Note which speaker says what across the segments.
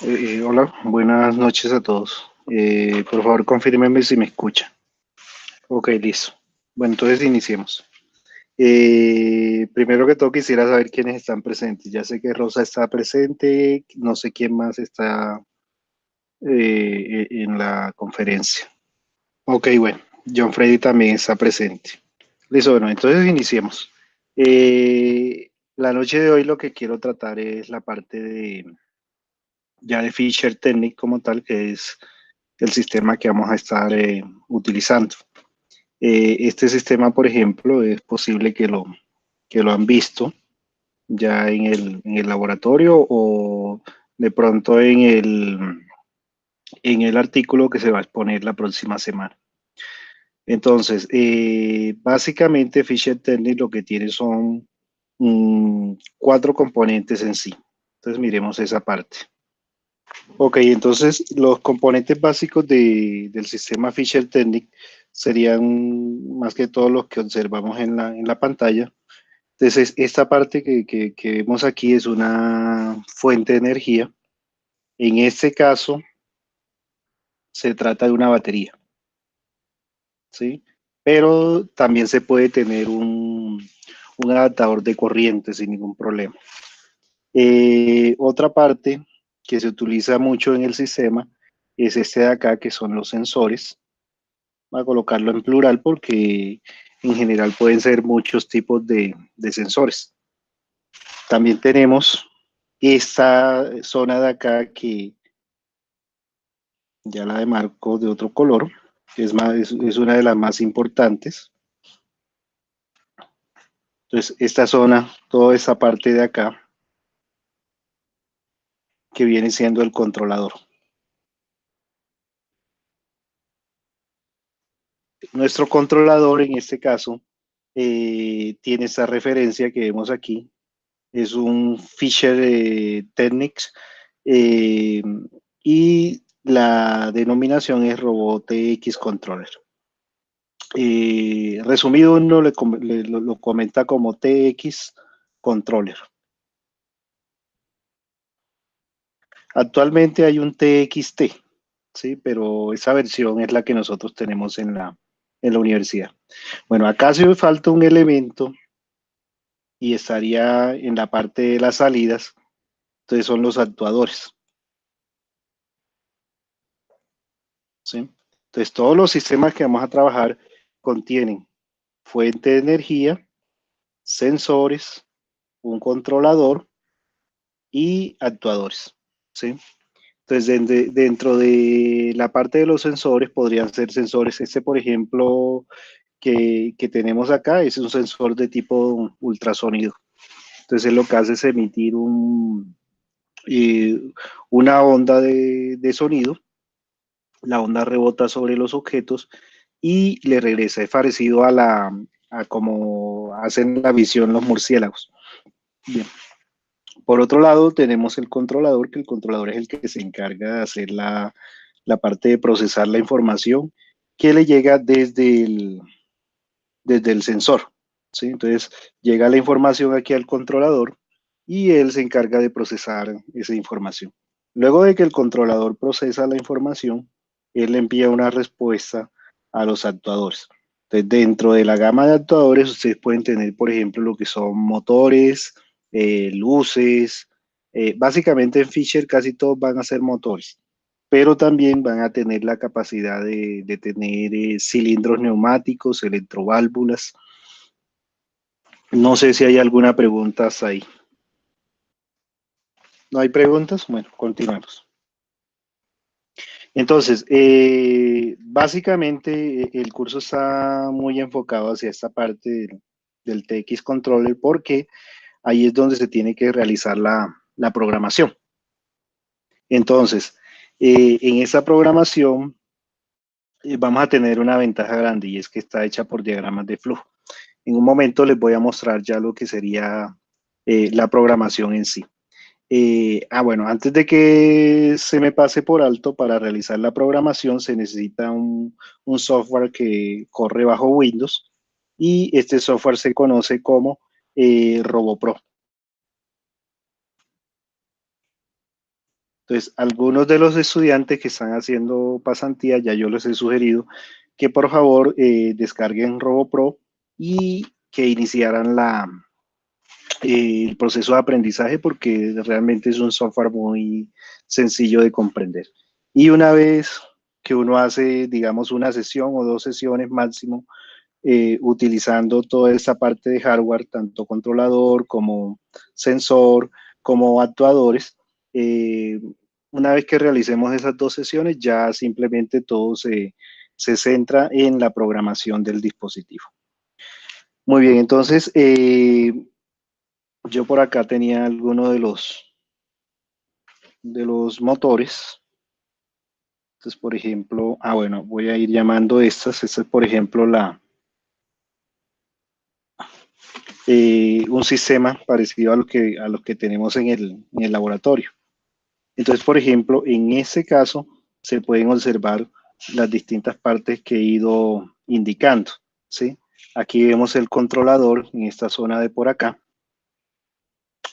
Speaker 1: Hola, buenas noches a todos. Por favor, confírmenme si me escucha. Ok, listo. Bueno, entonces iniciemos. Primero que todo quisiera saber quiénes están presentes. Ya sé que Rosa está presente, no sé quién más está en la conferencia. Ok, bueno, John Freddy también está presente. Listo, bueno, entonces iniciemos. La noche de hoy lo que quiero tratar es la parte de Fisher Technic como tal, que es el sistema que vamos a estar utilizando. Este sistema, por ejemplo, es posible que lo han visto ya en el laboratorio o de pronto en el artículo que se va a exponer la próxima semana. Entonces, básicamente Fisher Technic lo que tiene son cuatro componentes en sí. Entonces, miremos esa parte. Ok, entonces los componentes básicos del sistema Fisher Technic serían más que todos los que observamos en la pantalla. Entonces, esta parte que vemos aquí es una fuente de energía. En este caso, se trata de una batería, ¿sí? Pero también se puede tener un adaptador de corriente sin ningún problema. Otra parte que se utiliza mucho en el sistema es este de acá, que son los sensores. Voy a colocarlo en plural porque en general pueden ser muchos tipos de sensores. También tenemos esta zona de acá que ya la demarco de otro color, que es una de las más importantes. Entonces, esta zona, toda esta parte de acá, que viene siendo el controlador. Nuestro controlador, en este caso, tiene esta referencia que vemos aquí. Es un Fisher Technics eh, y la denominación es Robot X Controller. Resumido, uno lo comenta como TX Controller. Actualmente hay un TXT, ¿sí? Pero esa versión es la que nosotros tenemos en la universidad. Bueno, acá sí me falta un elemento y estaría en la parte de las salidas, entonces son los actuadores, ¿sí? Entonces todos los sistemas que vamos a trabajar contienen fuente de energía, sensores, un controlador y actuadores, ¿sí? Entonces, dentro de la parte de los sensores podrían ser sensores, este por ejemplo que tenemos acá es un sensor de tipo ultrasonido. Entonces lo que hace es emitir eh, una onda de sonido, la onda rebota sobre los objetos y le regresa, es parecido a como hacen la visión los murciélagos. Bien. Por otro lado, tenemos el controlador, que el controlador es el que se encarga de hacer la parte de procesar la información que le llega desde el sensor, ¿sí? Entonces, llega la información aquí al controlador y él se encarga de procesar esa información. Luego de que el controlador procesa la información, él envía una respuesta a los actuadores. Entonces, dentro de la gama de actuadores, ustedes pueden tener, por ejemplo, lo que son motores, luces. Básicamente en Fisher casi todos van a ser motores, pero también van a tener la capacidad de tener cilindros neumáticos, electroválvulas. No sé si hay alguna pregunta hasta ahí. ¿No hay preguntas? Bueno, continuemos. Entonces, básicamente el curso está muy enfocado hacia esta parte del TX Controller porque ahí es donde se tiene que realizar la programación. Entonces, en esa programación vamos a tener una ventaja grande y es que está hecha por diagramas de flujo. En un momento les voy a mostrar ya lo que sería la programación en sí. Bueno, antes de que se me pase por alto, para realizar la programación se necesita un software que corre bajo Windows y este software se conoce como RoboPro. Entonces, algunos de los estudiantes que están haciendo pasantía, ya yo les he sugerido que por favor descarguen RoboPro y que iniciaran el proceso de aprendizaje porque realmente es un software muy sencillo de comprender. Y una vez que uno hace, digamos, una sesión o 2 sesiones máximo, utilizando toda esta parte de hardware, tanto controlador como sensor, como actuadores, eh, una vez que realicemos esas 2 sesiones, ya simplemente todo se centra en la programación del dispositivo. Muy bien, entonces yo por acá tenía alguno de los motores. Entonces, por ejemplo, bueno, voy a ir llamando estas. Esta es, por ejemplo, un sistema parecido a lo que tenemos en el laboratorio. Entonces, por ejemplo, en este caso se pueden observar las distintas partes que he ido indicando, ¿sí? Aquí vemos el controlador en esta zona de por acá.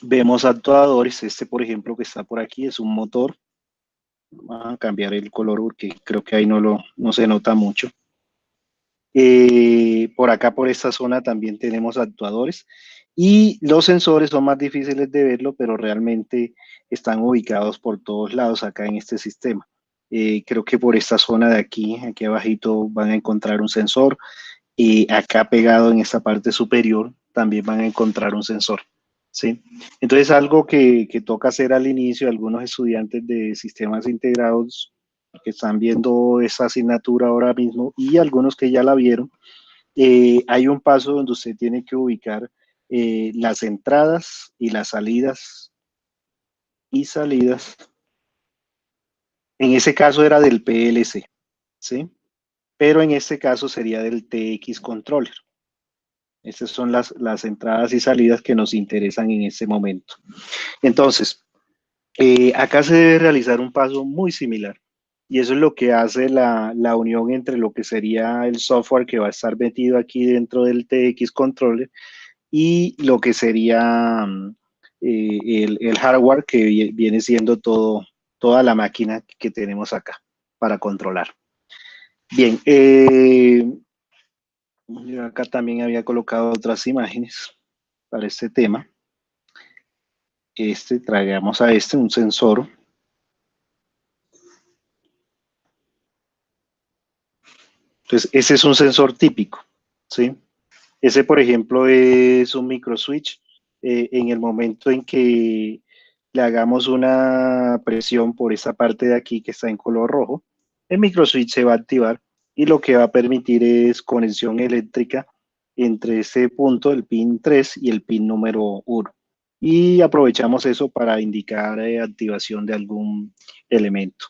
Speaker 1: Vemos actuadores. Este, por ejemplo, que está por aquí es un motor. Vamos a cambiar el color porque creo que ahí no se nota mucho. Por acá, por esta zona, también tenemos actuadores. Y los sensores son más difíciles de verlo, pero realmente están ubicados por todos lados acá en este sistema. Creo que por esta zona de aquí abajito van a encontrar un sensor. Y acá pegado en esta parte superior también van a encontrar un sensor. ¿Sí? Entonces, algo que toca hacer al inicio, algunos estudiantes de sistemas integrados que están viendo esa asignatura ahora mismo y algunos que ya la vieron, hay un paso donde usted tiene que ubicar las entradas y las salidas En ese caso era del PLC, ¿sí? Pero en este caso sería del TX Controller. Estas son las entradas y salidas que nos interesan en este momento. Entonces, acá se debe realizar un paso muy similar. Y eso es lo que hace la unión entre lo que sería el software que va a estar metido aquí dentro del TX Controller y lo que sería el hardware que viene siendo toda la máquina que tenemos acá para controlar. Bien, yo acá también había colocado otras imágenes para este tema. Traigamos a un sensor. Entonces, ese es un sensor típico, ¿sí? Ese, por ejemplo, es un microswitch. En el momento en que le hagamos una presión por esa parte de aquí que está en color rojo, el microswitch se va a activar y lo que va a permitir es conexión eléctrica entre ese punto, el pin 3 y el pin número 1. Y aprovechamos eso para indicar activación de algún elemento.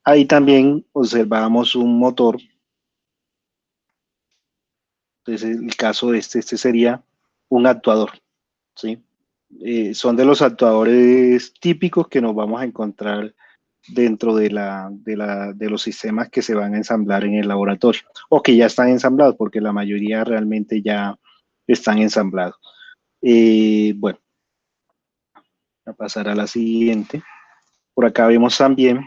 Speaker 1: Ahí también observamos un motor. Entonces, el caso de este sería un actuador, ¿sí? Son de los actuadores típicos que nos vamos a encontrar dentro de los sistemas que se van a ensamblar en el laboratorio, o que ya están ensamblados, porque la mayoría realmente ya están ensamblados. Bueno, a pasar a la siguiente. Por acá vemos también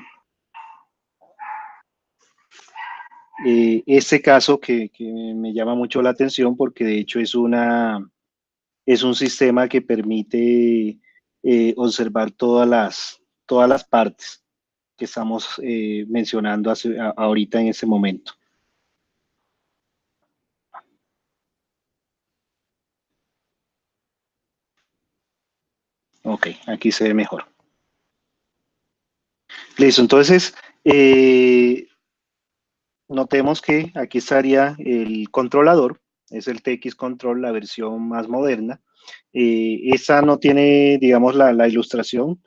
Speaker 1: este caso que me llama mucho la atención porque de hecho es un sistema que permite observar todas las partes que estamos mencionando ahorita en ese momento. Ok, aquí se ve mejor. Listo, entonces notemos que aquí estaría el controlador, es el TX Control, la versión más moderna. Esta no tiene, digamos, la ilustración.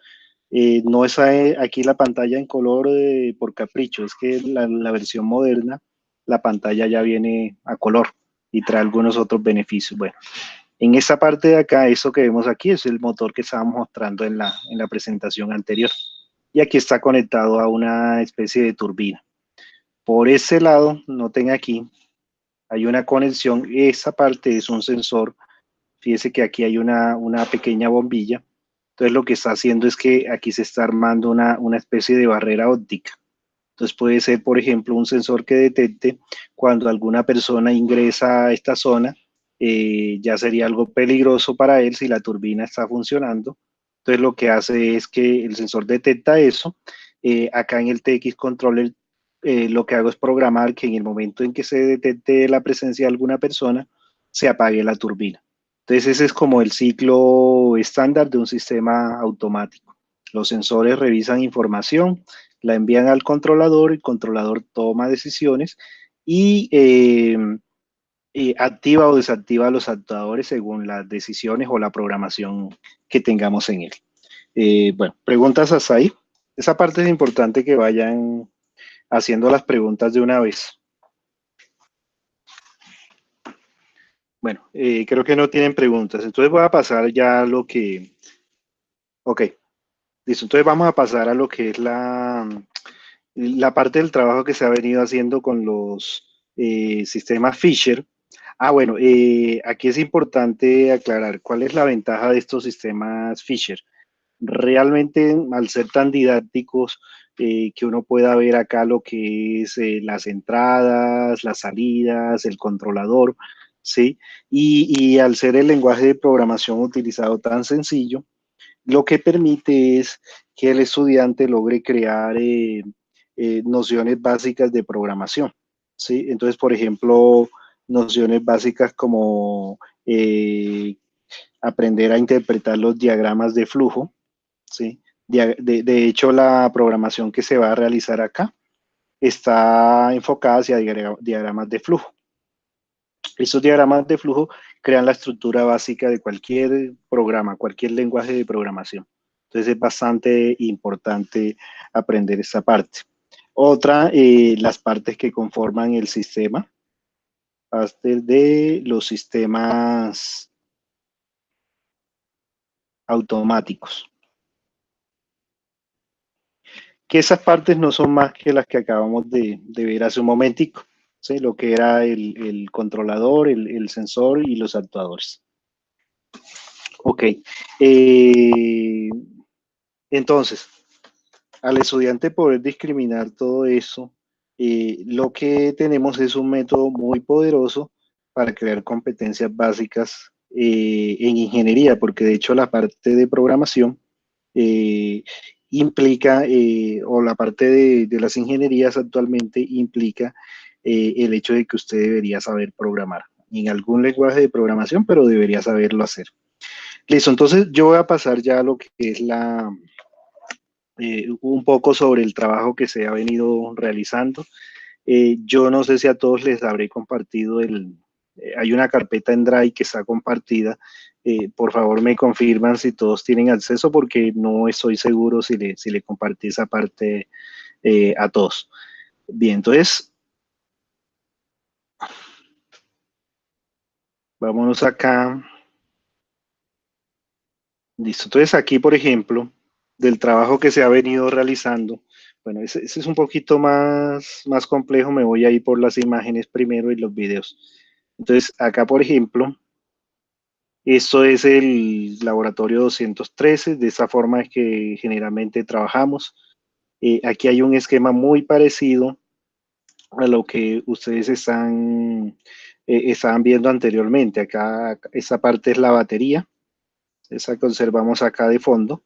Speaker 1: No es aquí la pantalla en color por capricho, es que la versión moderna, la pantalla ya viene a color y trae algunos otros beneficios. Bueno, en esta parte de acá, eso que vemos aquí es el motor que estábamos mostrando en la presentación anterior. Y aquí está conectado a una especie de turbina. Por ese lado, noten aquí, hay una conexión. Esa parte es un sensor. Fíjese que aquí hay una pequeña bombilla. Entonces lo que está haciendo es que aquí se está armando una especie de barrera óptica. Entonces puede ser, por ejemplo, un sensor que detecte cuando alguna persona ingresa a esta zona, ya sería algo peligroso para él si la turbina está funcionando. Entonces lo que hace es que el sensor detecta eso. Acá en el TX Controller lo que hago es programar que en el momento en que se detecte la presencia de alguna persona, se apague la turbina. Entonces ese es como el ciclo estándar de un sistema automático. Los sensores revisan información, la envían al controlador, el controlador toma decisiones y activa o desactiva los actuadores según las decisiones o la programación que tengamos en él. Bueno, preguntas hasta ahí. Esa parte es importante que vayan haciendo las preguntas de una vez. Bueno, creo que no tienen preguntas. Entonces voy a pasar ya a lo que... Ok, listo. Entonces vamos a pasar a lo que es la parte del trabajo que se ha venido haciendo con los sistemas Fisher. Ah, bueno, aquí es importante aclarar cuál es la ventaja de estos sistemas Fisher. Realmente, al ser tan didácticos, que uno pueda ver acá lo que es las entradas, las salidas, el controlador, ¿sí? Y al ser el lenguaje de programación utilizado tan sencillo, lo que permite es que el estudiante logre crear nociones básicas de programación, ¿sí? Entonces, por ejemplo, nociones básicas como aprender a interpretar los diagramas de flujo, ¿sí? De hecho, la programación que se va a realizar acá está enfocada hacia diagramas de flujo. Estos diagramas de flujo crean la estructura básica de cualquier programa, cualquier lenguaje de programación. Entonces es bastante importante aprender esta parte. Otra, las partes que conforman el sistema, parte de los sistemas automáticos. Que esas partes no son más que las que acabamos de ver hace un momentico, ¿sí? Lo que era el controlador, el sensor y los actuadores. Ok. Entonces, al estudiante poder discriminar todo eso, lo que tenemos es un método muy poderoso para crear competencias básicas en ingeniería, porque de hecho la parte de programación eh, implica, o la parte de las ingenierías actualmente implica el hecho de que usted debería saber programar en algún lenguaje de programación, pero debería saberlo hacer. Listo, entonces yo voy a pasar ya a lo que es un poco sobre el trabajo que se ha venido realizando. Yo no sé si a todos les habré compartido hay una carpeta en Drive que está compartida. Por favor me confirman si todos tienen acceso porque no estoy seguro si le compartí esa parte a todos. Bien, entonces vámonos acá. Listo. Entonces aquí, por ejemplo, del trabajo que se ha venido realizando, bueno, ese es un poquito más complejo, me voy a ir por las imágenes primero y los videos. Entonces acá, por ejemplo, esto es el laboratorio 213, de esa forma es que generalmente trabajamos. Aquí hay un esquema muy parecido a lo que ustedes estaban viendo anteriormente. Acá, esa parte es la batería, esa que observamos acá de fondo.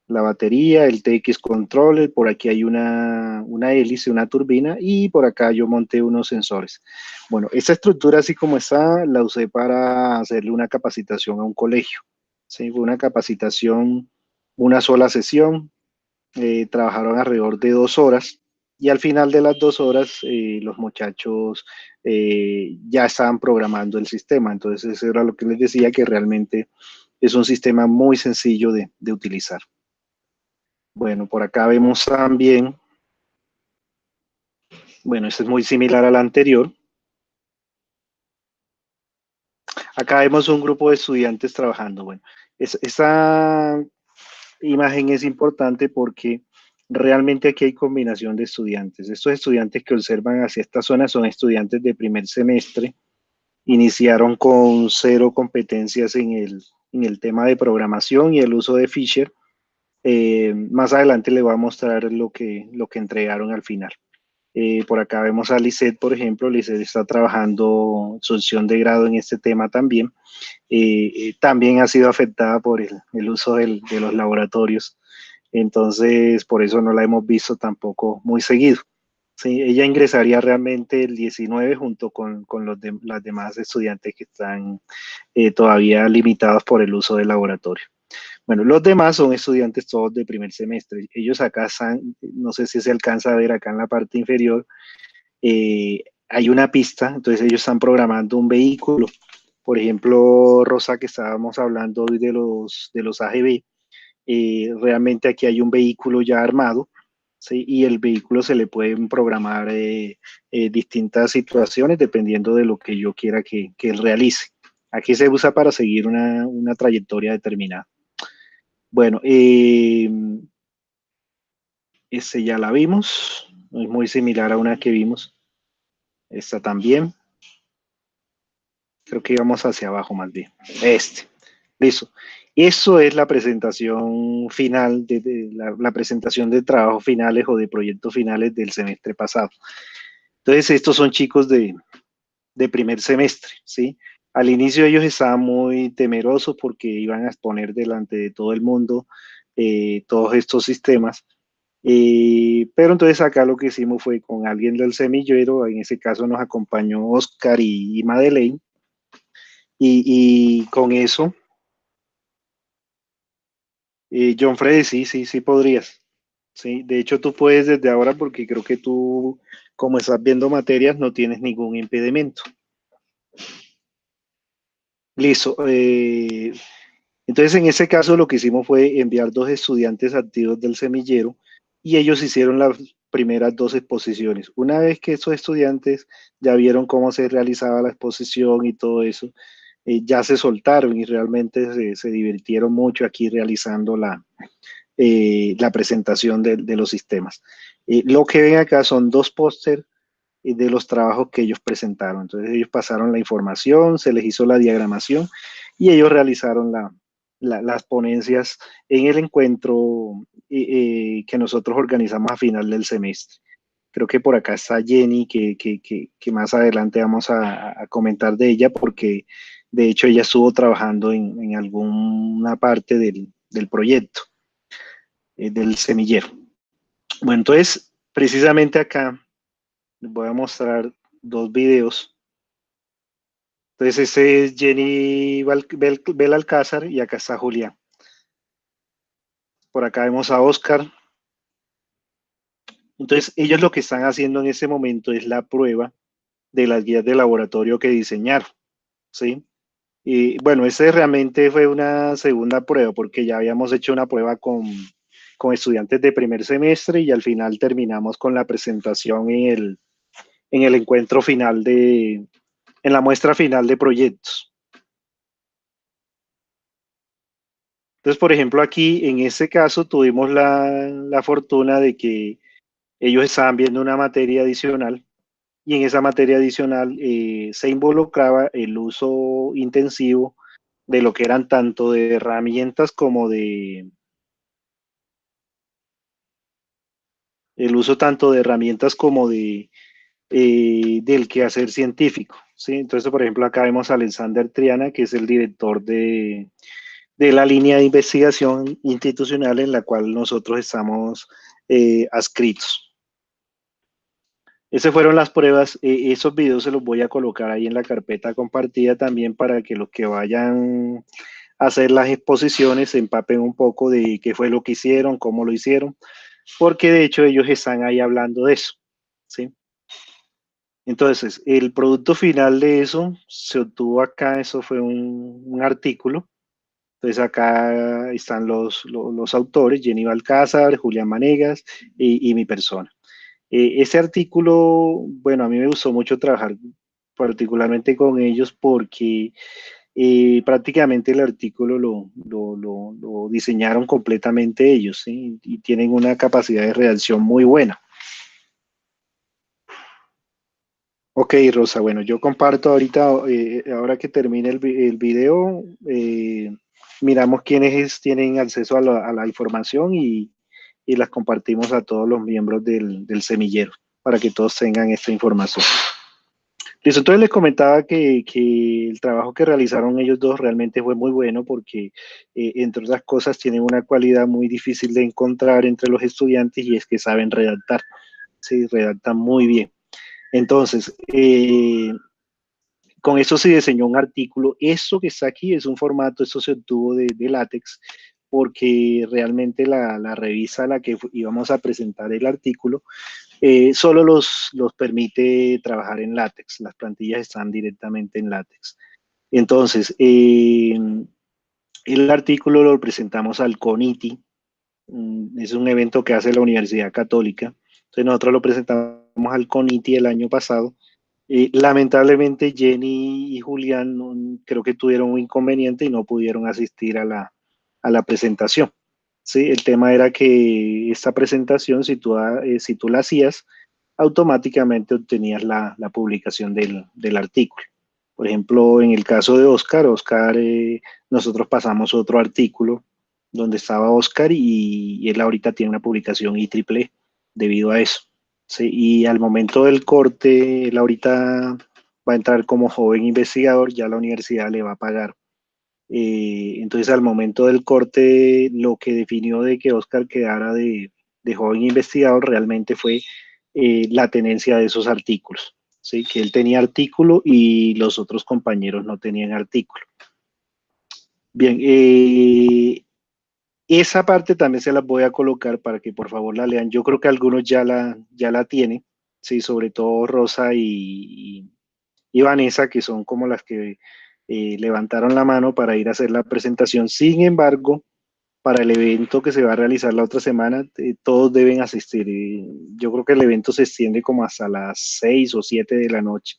Speaker 1: La batería, el TX controller, por aquí hay una hélice, una turbina y por acá yo monté unos sensores. Bueno, esta estructura así como está la usé para hacerle una capacitación a un colegio. ¿Sí? Fue una capacitación, una sola sesión, trabajaron alrededor de 2 horas y al final de las 2 horas los muchachos ya estaban programando el sistema. Entonces eso era lo que les decía, que realmente es un sistema muy sencillo de utilizar. Bueno, por acá vemos también, bueno, este es muy similar al anterior. Acá vemos un grupo de estudiantes trabajando. Bueno, esta imagen es importante porque realmente aquí hay combinación de estudiantes. Estos estudiantes que observan hacia esta zona son estudiantes de primer semestre. Iniciaron con 0 competencias en el tema de programación y el uso de Fisher. Más adelante le voy a mostrar lo que entregaron al final. Por acá vemos a Lisette, por ejemplo. Lisette está trabajando su opción de grado en este tema también. También ha sido afectada por el uso de los laboratorios. Entonces, por eso no la hemos visto tampoco muy seguido. Sí, ella ingresaría realmente el 19 junto con las demás estudiantes que están todavía limitados por el uso del laboratorio. Bueno, los demás son estudiantes todos de primer semestre. Ellos acá están, no sé si se alcanza a ver acá en la parte inferior, hay una pista, entonces ellos están programando un vehículo. Por ejemplo, Rosa, que estábamos hablando hoy de los AGB, realmente aquí hay un vehículo ya armado, ¿sí? Y el vehículo se le pueden programar distintas situaciones dependiendo de lo que yo quiera que él realice. Aquí se usa para seguir una trayectoria determinada. Bueno, ese ya la vimos, es muy similar a una que vimos. Esta también. Creo que íbamos hacia abajo más bien. Listo. Eso es la presentación final, la presentación de trabajos finales o de proyectos finales del semestre pasado. Entonces, estos son chicos de primer semestre, ¿sí? Al inicio ellos estaban muy temerosos porque iban a exponer delante de todo el mundo todos estos sistemas. Pero entonces acá lo que hicimos fue con alguien del semillero, en ese caso nos acompañó Oscar y Madeleine, y con eso, John Freddy, sí, sí, sí podrías. Sí, de hecho tú puedes desde ahora porque creo que tú, como estás viendo materias, no tienes ningún impedimento. Listo. Entonces, en ese caso, lo que hicimos fue enviar dos estudiantes activos del semillero y ellos hicieron las primeras dos exposiciones. Una vez que esos estudiantes ya vieron cómo se realizaba la exposición y todo eso, ya se soltaron y realmente se divirtieron mucho aquí realizando la presentación de los sistemas. Lo que ven acá son dos póster de los trabajos que ellos presentaron. Entonces ellos pasaron la información, se les hizo la diagramación y ellos realizaron las ponencias en el encuentro que nosotros organizamos a final del semestre. Creo que por acá está Jenny, que más adelante vamos a comentar de ella, porque de hecho ella estuvo trabajando en alguna parte del proyecto, del semillero. Bueno, entonces, precisamente acá les voy a mostrar dos videos. Entonces, ese es Jenny Belalcázar y acá está Julián. Por acá vemos a Oscar. Entonces, ellos lo que están haciendo en ese momento es la prueba de las guías de laboratorio que diseñaron, ¿sí? Y bueno, ese realmente fue una segunda prueba porque ya habíamos hecho una prueba con estudiantes de primer semestre y al final terminamos con la presentación en el encuentro final en la muestra final de proyectos. Entonces, por ejemplo, aquí en este caso tuvimos la fortuna de que ellos estaban viendo una materia adicional y en esa materia adicional se involucraba el uso intensivo de lo que eran tanto de herramientas como el uso tanto de herramientas como del quehacer científico, ¿sí? Entonces, por ejemplo, acá vemos a Alexander Triana, que es el director de la línea de investigación institucional en la cual nosotros estamos adscritos. Esas fueron las pruebas. Esos videos se los voy a colocar ahí en la carpeta compartida también para que los que vayan a hacer las exposiciones se empapen un poco de qué fue lo que hicieron, cómo lo hicieron, porque de hecho ellos están ahí hablando de eso, ¿sí? Entonces, el producto final de eso se obtuvo acá, eso fue un artículo. Entonces acá están los autores, Jenny Balcázar, Julián Manegas y mi persona. Ese artículo, bueno, a mí me gustó mucho trabajar particularmente con ellos porque prácticamente el artículo lo diseñaron completamente ellos, ¿sí? Y tienen una capacidad de reacción muy buena. Ok, Rosa, bueno, yo comparto ahorita, ahora que termine el video, miramos quiénes tienen acceso a la información y las compartimos a todos los miembros del semillero para que todos tengan esta información. Listo, entonces les comentaba que el trabajo que realizaron ellos dos realmente fue muy bueno porque, entre otras cosas, tienen una cualidad muy difícil de encontrar entre los estudiantes y es que saben redactar, sí, redactan muy bien. Entonces, con eso se diseñó un artículo. Esto que está aquí es un formato, esto se obtuvo de látex, porque realmente la revista a la que íbamos a presentar el artículo solo los permite trabajar en látex. Las plantillas están directamente en látex. Entonces, el artículo lo presentamos al CONITI. Es un evento que hace la Universidad Católica. Entonces, nosotros lo presentamos al CONITI el año pasado. Lamentablemente Jenny y Julián creo que tuvieron un inconveniente y no pudieron asistir a la presentación. ¿Sí? El tema era que esta presentación, si tú la hacías, automáticamente obtenías la publicación del artículo. Por ejemplo, en el caso de Oscar, nosotros pasamos otro artículo donde estaba Oscar y él ahorita tiene una publicación IEEE debido a eso. Sí, y al momento del corte, él ahorita va a entrar como joven investigador, ya la universidad le va a pagar. Entonces, al momento del corte, lo que definió de que Oscar quedara de joven investigador realmente fue la tenencia de esos artículos. ¿Sí? Que él tenía artículo y los otros compañeros no tenían artículo. Bien, esa parte también se las voy a colocar para que por favor la lean. Yo creo que algunos ya la tienen, sí, sobre todo Rosa y Vanessa, que son como las que levantaron la mano para ir a hacer la presentación. Sin embargo, para el evento que se va a realizar la otra semana, todos deben asistir. Yo creo que el evento se extiende como hasta las 6 o 7 de la noche.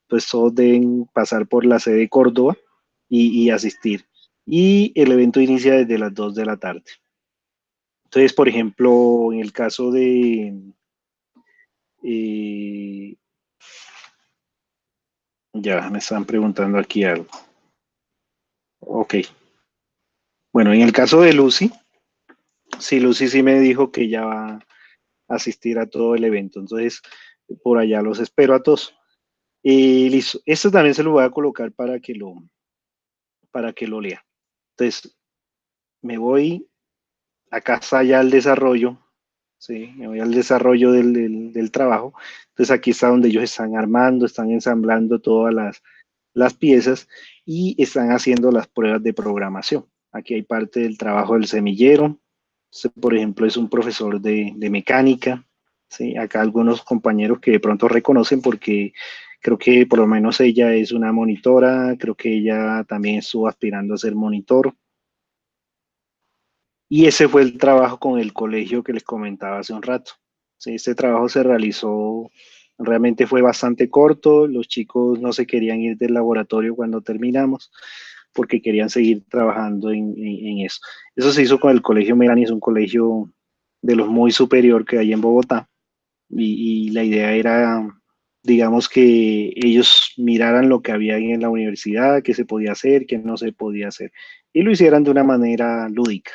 Speaker 1: Entonces todos deben pasar por la sede de Córdoba y asistir. Y el evento inicia desde las 2 de la tarde. Entonces, por ejemplo, en el caso de... Eh, ya me están preguntando aquí algo. Ok. Bueno, en el caso de Lucy, sí, Lucy sí me dijo que ella va a asistir a todo el evento. Entonces, por allá los espero a todos. Y listo. Esto también se lo voy a colocar para que lo lea. Entonces, me voy, acá está ya el desarrollo, ¿sí? Me voy al desarrollo del trabajo. Entonces, aquí está donde ellos están armando, están ensamblando todas las piezas y están haciendo las pruebas de programación. Aquí hay parte del trabajo del semillero. Este, por ejemplo, es un profesor de mecánica. ¿Sí? Acá algunos compañeros que de pronto reconocen porque creo que por lo menos ella es una monitora, creo que ella también estuvo aspirando a ser monitor. Y ese fue el trabajo con el colegio que les comentaba hace un rato. Sí, este trabajo se realizó, realmente fue bastante corto, los chicos no se querían ir del laboratorio cuando terminamos porque querían seguir trabajando en eso. Eso se hizo con el colegio Melanie, es un colegio de los muy superior que hay en Bogotá y la idea era, digamos, que ellos miraran lo que había en la universidad, qué se podía hacer, qué no se podía hacer y lo hicieran de una manera lúdica.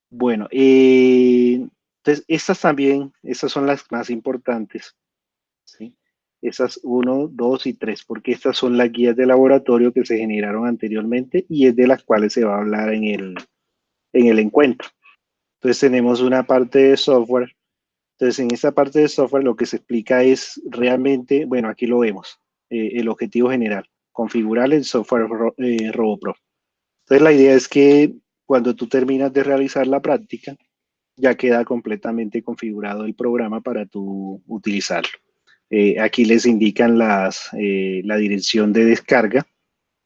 Speaker 1: Bueno, entonces estas también, estas son las más importantes, ¿sí? Esas 1, 2 y 3, porque estas son las guías de laboratorio que se generaron anteriormente y es de las cuales se va a hablar en el encuentro. Entonces tenemos una parte de software. Entonces en esta parte de software lo que se explica es realmente, bueno, aquí lo vemos, el objetivo general, configurar el software RoboPro. Entonces la idea es que cuando tú terminas de realizar la práctica, ya queda completamente configurado el programa para tú utilizarlo. Aquí les indican la dirección de descarga.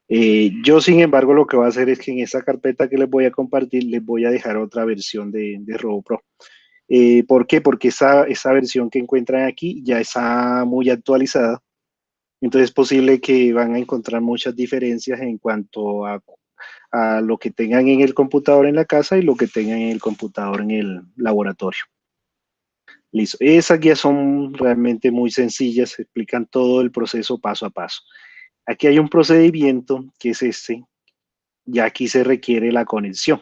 Speaker 1: Yo, sin embargo, lo que voy a hacer es que en esa carpeta que les voy a compartir, les voy a dejar otra versión de RoboPro. ¿Por qué? Porque esa versión que encuentran aquí ya está muy actualizada. Entonces es posible que van a encontrar muchas diferencias en cuanto a lo que tengan en el computador en la casa y lo que tengan en el computador en el laboratorio. Listo. Esas guías son realmente muy sencillas, explican todo el proceso paso a paso. Aquí hay un procedimiento que es este, ya aquí se requiere la conexión,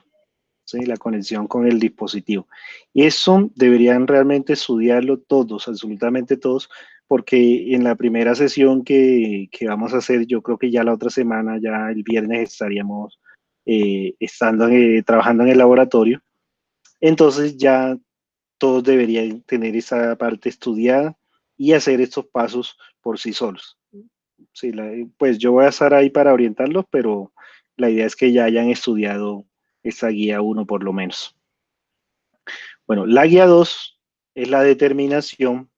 Speaker 1: ¿sí? La conexión con el dispositivo. Y eso deberían realmente estudiarlo todos, absolutamente todos, porque en la primera sesión que vamos a hacer, yo creo que ya la otra semana, ya el viernes estaríamos trabajando en el laboratorio. Entonces ya todos deberían tener esa parte estudiada y hacer estos pasos por sí solos. Sí, pues yo voy a estar ahí para orientarlos, pero la idea es que ya hayan estudiado esta guía uno por lo menos. Bueno, la guía 2 es la determinación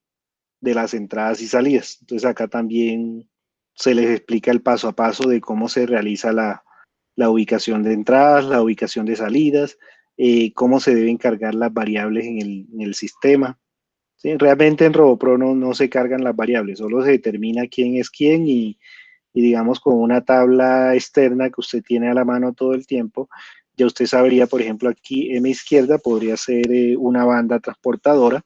Speaker 1: de las entradas y salidas. Entonces acá también se les explica el paso a paso de cómo se realiza la ubicación de entradas, la ubicación de salidas, cómo se deben cargar las variables en el sistema. ¿Sí? Realmente en RoboPro no se cargan las variables, solo se determina quién es quién y digamos con una tabla externa que usted tiene a la mano todo el tiempo, ya usted sabría, por ejemplo, aquí M izquierda podría ser una banda transportadora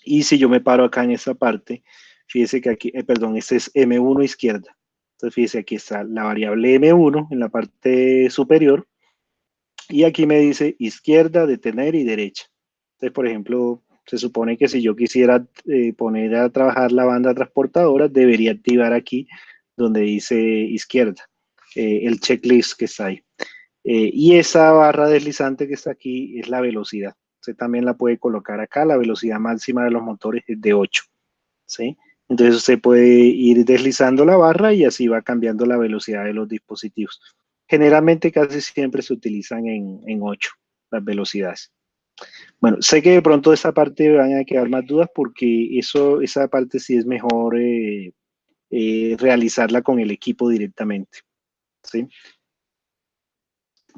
Speaker 1: y si yo me paro acá en esta parte, fíjese que aquí, perdón, este es M1 izquierda. Entonces fíjese, aquí está la variable M1 en la parte superior y aquí me dice izquierda, detener y derecha. Entonces, por ejemplo, se supone que si yo quisiera poner a trabajar la banda transportadora, debería activar aquí donde dice izquierda, el checklist que está ahí. Y esa barra deslizante que está aquí es la velocidad. Usted también la puede colocar acá, la velocidad máxima de los motores es de 8, ¿sí? Entonces usted puede ir deslizando la barra y así va cambiando la velocidad de los dispositivos. Generalmente casi siempre se utilizan en 8 las velocidades. Bueno, sé que de pronto esa parte van a quedar más dudas porque esa parte sí es mejor realizarla con el equipo directamente, ¿sí?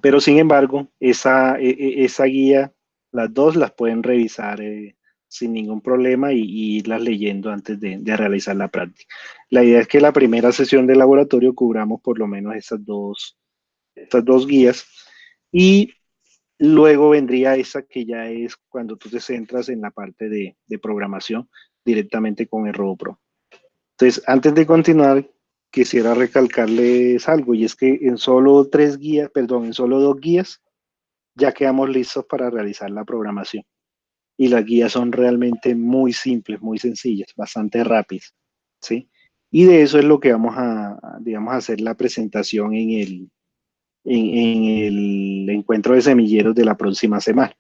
Speaker 1: Pero sin embargo, esa guía, las dos las pueden revisar sin ningún problema y irlas leyendo antes de realizar la práctica. La idea es que la primera sesión de laboratorio cubramos por lo menos estas dos guías y luego vendría esa que ya es cuando tú te centras en la parte de programación directamente con el RoboPro. Entonces, antes de continuar, quisiera recalcarles algo y es que en solo tres guías, perdón, en solo dos guías ya quedamos listos para realizar la programación. Y las guías son realmente muy simples, muy sencillas, bastante rápidas, ¿sí? Y de eso es lo que vamos digamos, a hacer la presentación en el encuentro de semilleros de la próxima semana.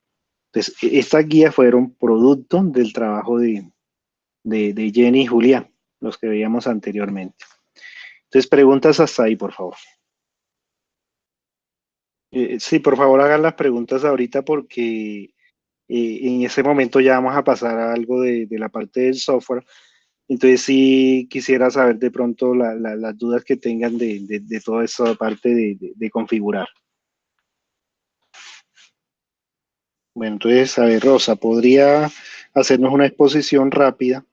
Speaker 1: Entonces, estas guías fueron producto del trabajo de Jenny y Julián, los que veíamos anteriormente. Entonces, preguntas hasta ahí, por favor. Sí, por favor, hagan las preguntas ahorita porque en ese momento ya vamos a pasar a algo de la parte del software. Entonces sí quisiera saber de pronto las dudas que tengan de toda esa parte de configurar. Bueno, entonces, a ver, Rosa, ¿podría hacernos una exposición rápida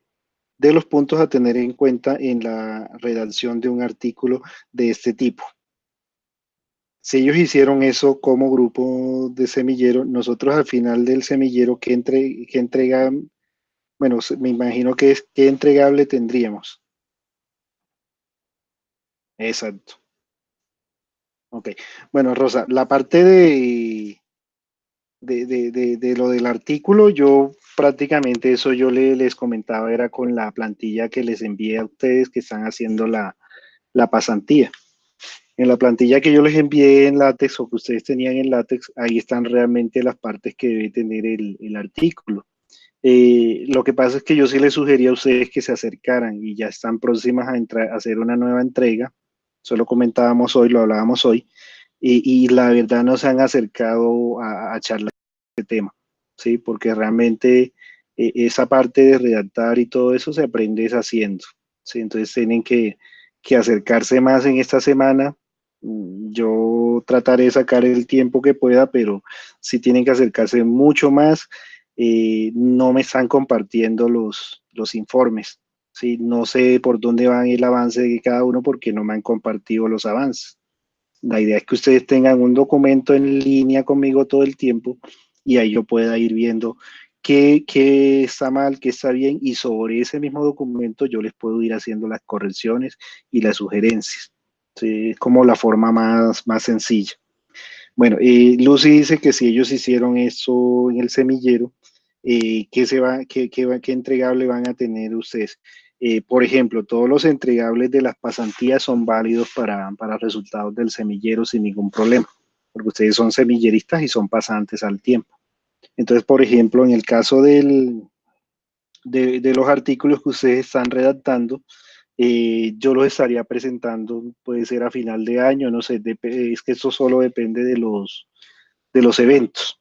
Speaker 1: de los puntos a tener en cuenta en la redacción de un artículo de este tipo? Si ellos hicieron eso como grupo de semillero, nosotros al final del semillero, ¿qué entrega? Bueno, me imagino que es qué entregable tendríamos. Exacto. Ok. Bueno, Rosa, la parte de lo del artículo, yo prácticamente eso yo les comentaba, era con la plantilla que les envié a ustedes que están haciendo la pasantía. En la plantilla que yo les envié en látex o que ustedes tenían en látex, ahí están realmente las partes que debe tener el artículo. Lo que pasa es que yo sí les sugería a ustedes que se acercaran y ya están próximas a hacer una nueva entrega. Eso lo comentábamos hoy, lo hablábamos hoy, y la verdad no se han acercado a charlar este tema, ¿sí? Porque realmente esa parte de redactar y todo eso se aprende es haciendo, ¿sí? Entonces tienen que acercarse más en esta semana. Yo trataré de sacar el tiempo que pueda, pero sí tienen que acercarse mucho más. No me están compartiendo los informes, ¿sí? No sé por dónde van el avance de cada uno porque no me han compartido los avances. La idea es que ustedes tengan un documento en línea conmigo todo el tiempo y ahí yo pueda ir viendo qué está mal, qué está bien y sobre ese mismo documento yo les puedo ir haciendo las correcciones y las sugerencias. ¿sí? Es como la forma más sencilla. Bueno, Lucy dice que si ellos hicieron eso en el semillero, ¿qué entregable van a tener ustedes? Por ejemplo, todos los entregables de las pasantías son válidos para resultados del semillero sin ningún problema, porque ustedes son semilleristas y son pasantes al tiempo. Entonces, por ejemplo, en el caso de los artículos que ustedes están redactando, yo los estaría presentando, puede ser a final de año, no sé, es que eso solo depende de los eventos.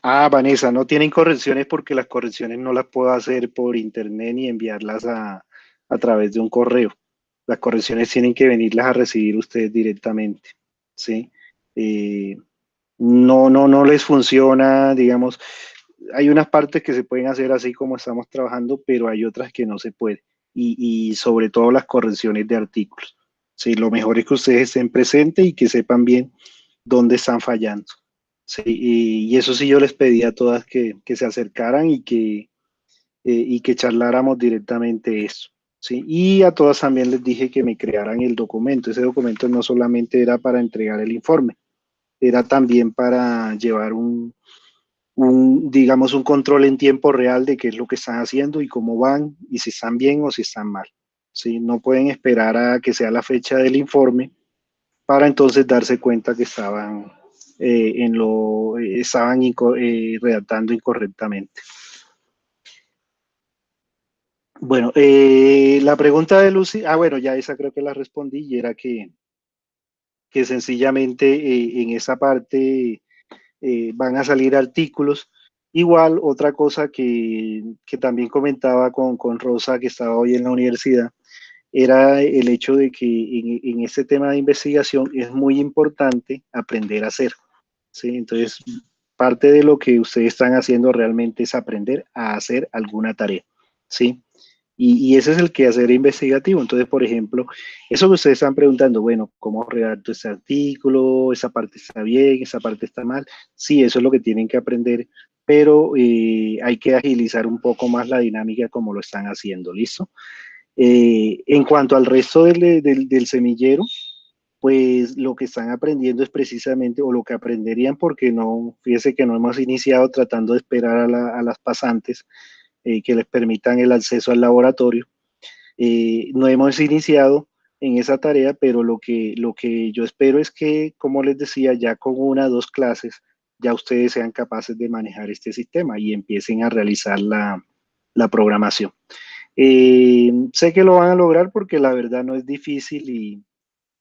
Speaker 1: Ah, Vanessa, no tienen correcciones porque las correcciones no las puedo hacer por internet ni enviarlas a través de un correo. Las correcciones tienen que venirlas a recibir ustedes directamente, ¿sí? Eh, no les funciona, digamos, hay unas partes que se pueden hacer así como estamos trabajando, pero hay otras que no se puede. Y sobre todo las correcciones de artículos. Sí, lo mejor es que ustedes estén presentes y que sepan bien dónde están fallando. Sí, y eso sí yo les pedí a todas que se acercaran y que charláramos directamente eso. ¿Sí? Y a todas también les dije que me crearan el documento. Ese documento no solamente era para entregar el informe, era también para llevar digamos, un control en tiempo real de qué es lo que están haciendo y cómo van y si están bien o si están mal. ¿Sí? No pueden esperar a que sea la fecha del informe para entonces darse cuenta que estaban redactando incorrectamente. Bueno, la pregunta de Lucy, bueno, ya esa creo que la respondí y era que sencillamente en esa parte van a salir artículos. Igual, otra cosa que también comentaba con Rosa, que estaba hoy en la universidad, era el hecho de que en este tema de investigación es muy importante aprender a hacer. ¿Sí? Entonces, parte de lo que ustedes están haciendo realmente es aprender a hacer alguna tarea. ¿Sí? Y ese es el quehacer investigativo. Entonces, por ejemplo, eso que ustedes están preguntando, bueno, ¿cómo redacto este artículo? ¿Esa parte está bien? ¿Esa parte está mal? Sí, eso es lo que tienen que aprender, pero hay que agilizar un poco más la dinámica como lo están haciendo, ¿listo? En cuanto al resto del semillero, pues lo que están aprendiendo es precisamente, o lo que aprenderían, porque no, fíjese que no hemos iniciado tratando de esperar a las pasantes que les permitan el acceso al laboratorio. No hemos iniciado en esa tarea, pero lo que yo espero es que, como les decía, ya con una o dos clases, ya ustedes sean capaces de manejar este sistema y empiecen a realizar la programación. Sé que lo van a lograr porque la verdad no es difícil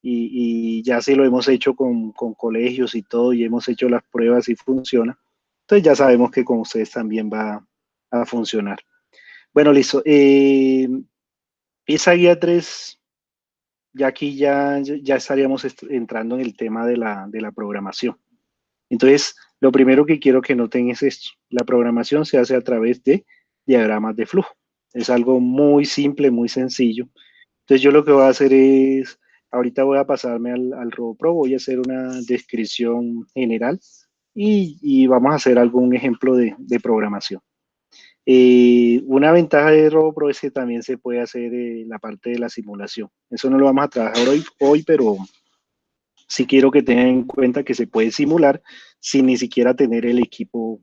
Speaker 1: y ya sí lo hemos hecho con colegios y todo y hemos hecho las pruebas y funciona. Entonces ya sabemos que con ustedes también va a funcionar. Bueno, listo. Esa guía 3 ya aquí ya estaríamos entrando en el tema de la programación. Entonces, lo primero que quiero que noten es esto. La programación se hace a través de diagramas de flujo. Es algo muy simple, muy sencillo. Entonces, yo lo que voy a hacer es, ahorita voy a pasarme al RoboPro, voy a hacer una descripción general y vamos a hacer algún ejemplo de programación. Una ventaja de RoboPro es que también se puede hacer la parte de la simulación. Eso no lo vamos a trabajar hoy, pero sí quiero que tengan en cuenta que se puede simular sin ni siquiera tener el equipo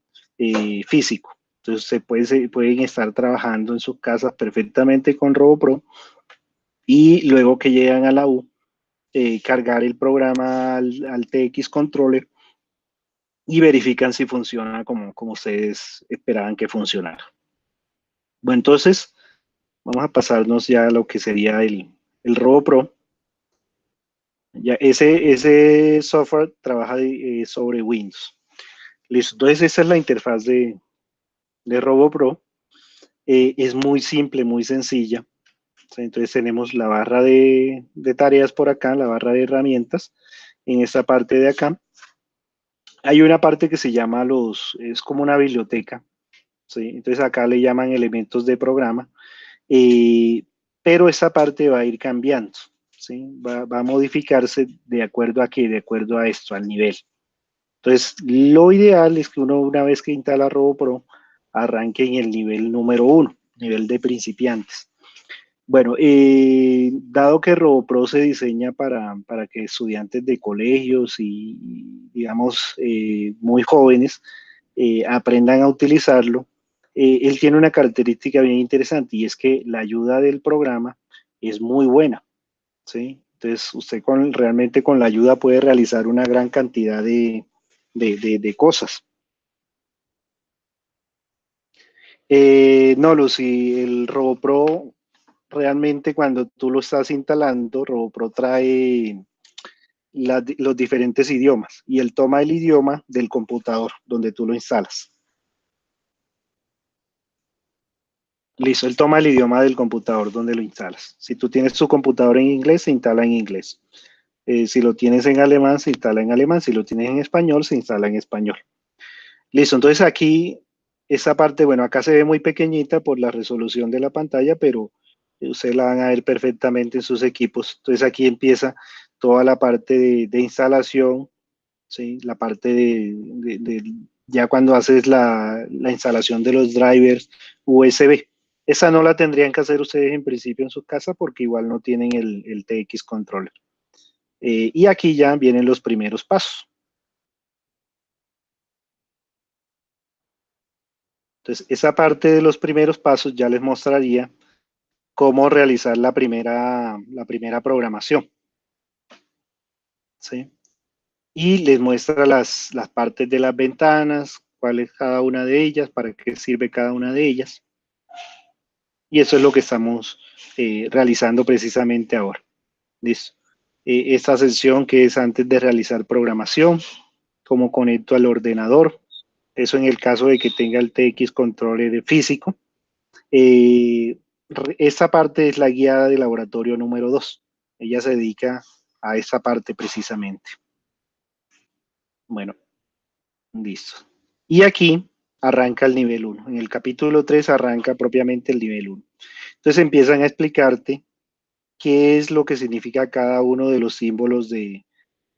Speaker 1: físico. Entonces pueden estar trabajando en sus casas perfectamente con RoboPro y luego que llegan a la U, cargar el programa al TX Controller y verifican si funciona como ustedes esperaban que funcionara. Bueno, entonces vamos a pasarnos ya a lo que sería el RoboPro. Ya ese software trabaja sobre Windows. Listo. Entonces esa es la interfaz de RoboPro. Es muy simple, muy sencilla. Entonces tenemos la barra de tareas por acá, la barra de herramientas. En esta parte de acá hay una parte que se llama es como una biblioteca. ¿Sí? Entonces acá le llaman elementos de programa. Eh, pero esa parte va a ir cambiando. ¿Sí? Va a modificarse de acuerdo a qué, de acuerdo a esto, al nivel. Entonces, lo ideal es que uno, una vez que instala RoboPro, arranque en el nivel número 1, nivel de principiantes. Bueno, dado que RoboPro se diseña para que estudiantes de colegios y digamos, muy jóvenes aprendan a utilizarlo, él tiene una característica bien interesante y es que la ayuda del programa es muy buena, ¿sí? Entonces, usted realmente con la ayuda puede realizar una gran cantidad de cosas. No, Lucy, el RoboPro realmente cuando tú lo estás instalando, RoboPro trae los diferentes idiomas y él toma el idioma del computador donde tú lo instalas. Listo, él toma el idioma del computador donde lo instalas. Si tú tienes tu computador en inglés, se instala en inglés. Si lo tienes en alemán, se instala en alemán. Si lo tienes en español, se instala en español. Listo, entonces aquí, esa parte, bueno, acá se ve muy pequeñita por la resolución de la pantalla, pero ustedes la van a ver perfectamente en sus equipos. Entonces aquí empieza toda la parte de instalación, ¿sí? La parte ya cuando haces la instalación de los drivers USB. Esa no la tendrían que hacer ustedes en principio en su casa porque igual no tienen el TX controller. Y aquí ya vienen los primeros pasos. Entonces, esa parte de los primeros pasos ya les mostraría cómo realizar la primera programación, ¿sí? Y les muestra las partes de las ventanas, cuál es cada una de ellas, para qué sirve cada una de ellas. Y eso es lo que estamos realizando precisamente ahora. ¿Listo? Esta sesión que es antes de realizar programación, cómo conecto al ordenador, eso en el caso de que tenga el TX controller físico. Esta parte es la guía de laboratorio número 2. Ella se dedica a esa parte precisamente. Bueno, listo. Y aquí arranca el nivel 1. En el capítulo 3 arranca propiamente el nivel 1. Entonces empiezan a explicarte qué es lo que significa cada uno de los símbolos que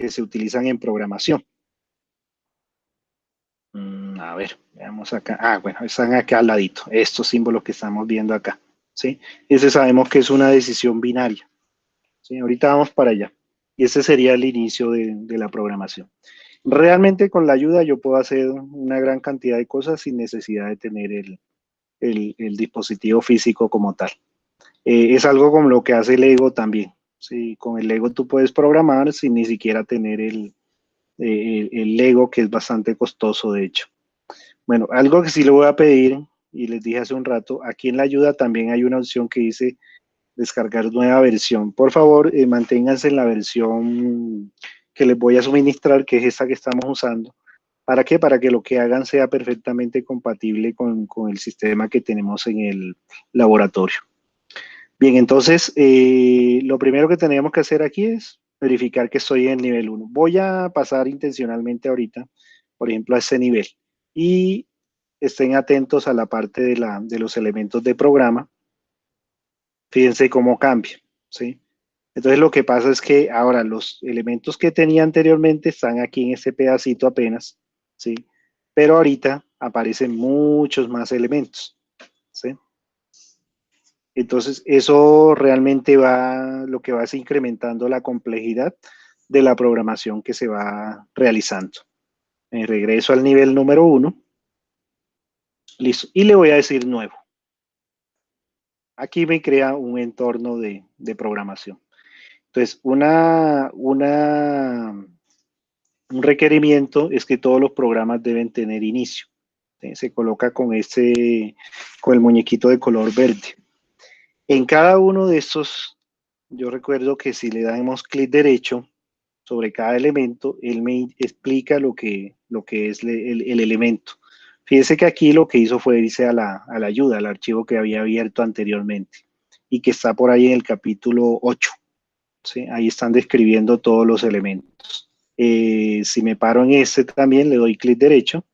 Speaker 1: se utilizan en programación. A ver, veamos acá. Bueno, están acá al ladito, estos símbolos que estamos viendo acá. ¿Sí? Ese sabemos que es una decisión binaria. ¿Sí? Ahorita vamos para allá. Y ese sería el inicio de la programación. Realmente con la ayuda yo puedo hacer una gran cantidad de cosas sin necesidad de tener el dispositivo físico como tal. Es algo como lo que hace el Lego también. Sí, con el Lego tú puedes programar sin ni siquiera tener el Lego, que es bastante costoso, de hecho. Bueno, algo que sí le voy a pedir, y les dije hace un rato, aquí en la ayuda también hay una opción que dice descargar nueva versión. Por favor, manténganse en la versión que les voy a suministrar, que es esta que estamos usando. ¿Para qué? Para que lo que hagan sea perfectamente compatible con el sistema que tenemos en el laboratorio. Bien, entonces, lo primero que tenemos que hacer aquí es verificar que estoy en el nivel 1. Voy a pasar intencionalmente ahorita, por ejemplo, a este nivel. Y estén atentos a la parte de los elementos de programa. Fíjense cómo cambia, ¿sí? Entonces, lo que pasa es que ahora los elementos que tenía anteriormente están aquí en este pedacito apenas, ¿sí? Pero ahorita aparecen muchos más elementos, ¿sí? Entonces, eso realmente lo que va es incrementando la complejidad de la programación que se va realizando. Me regreso al nivel número 1. Listo. Y le voy a decir nuevo. Aquí me crea un entorno de programación. Entonces, un requerimiento es que todos los programas deben tener inicio. ¿Sí? Se coloca con el muñequito de color verde. En cada uno de estos, yo recuerdo que si le damos clic derecho sobre cada elemento, él me explica lo que es el elemento. Fíjese que aquí lo que hizo fue irse a la ayuda, al archivo que había abierto anteriormente y que está por ahí en el capítulo 8. ¿Sí? Ahí están describiendo todos los elementos. Si me paro en este también, le doy clic derecho.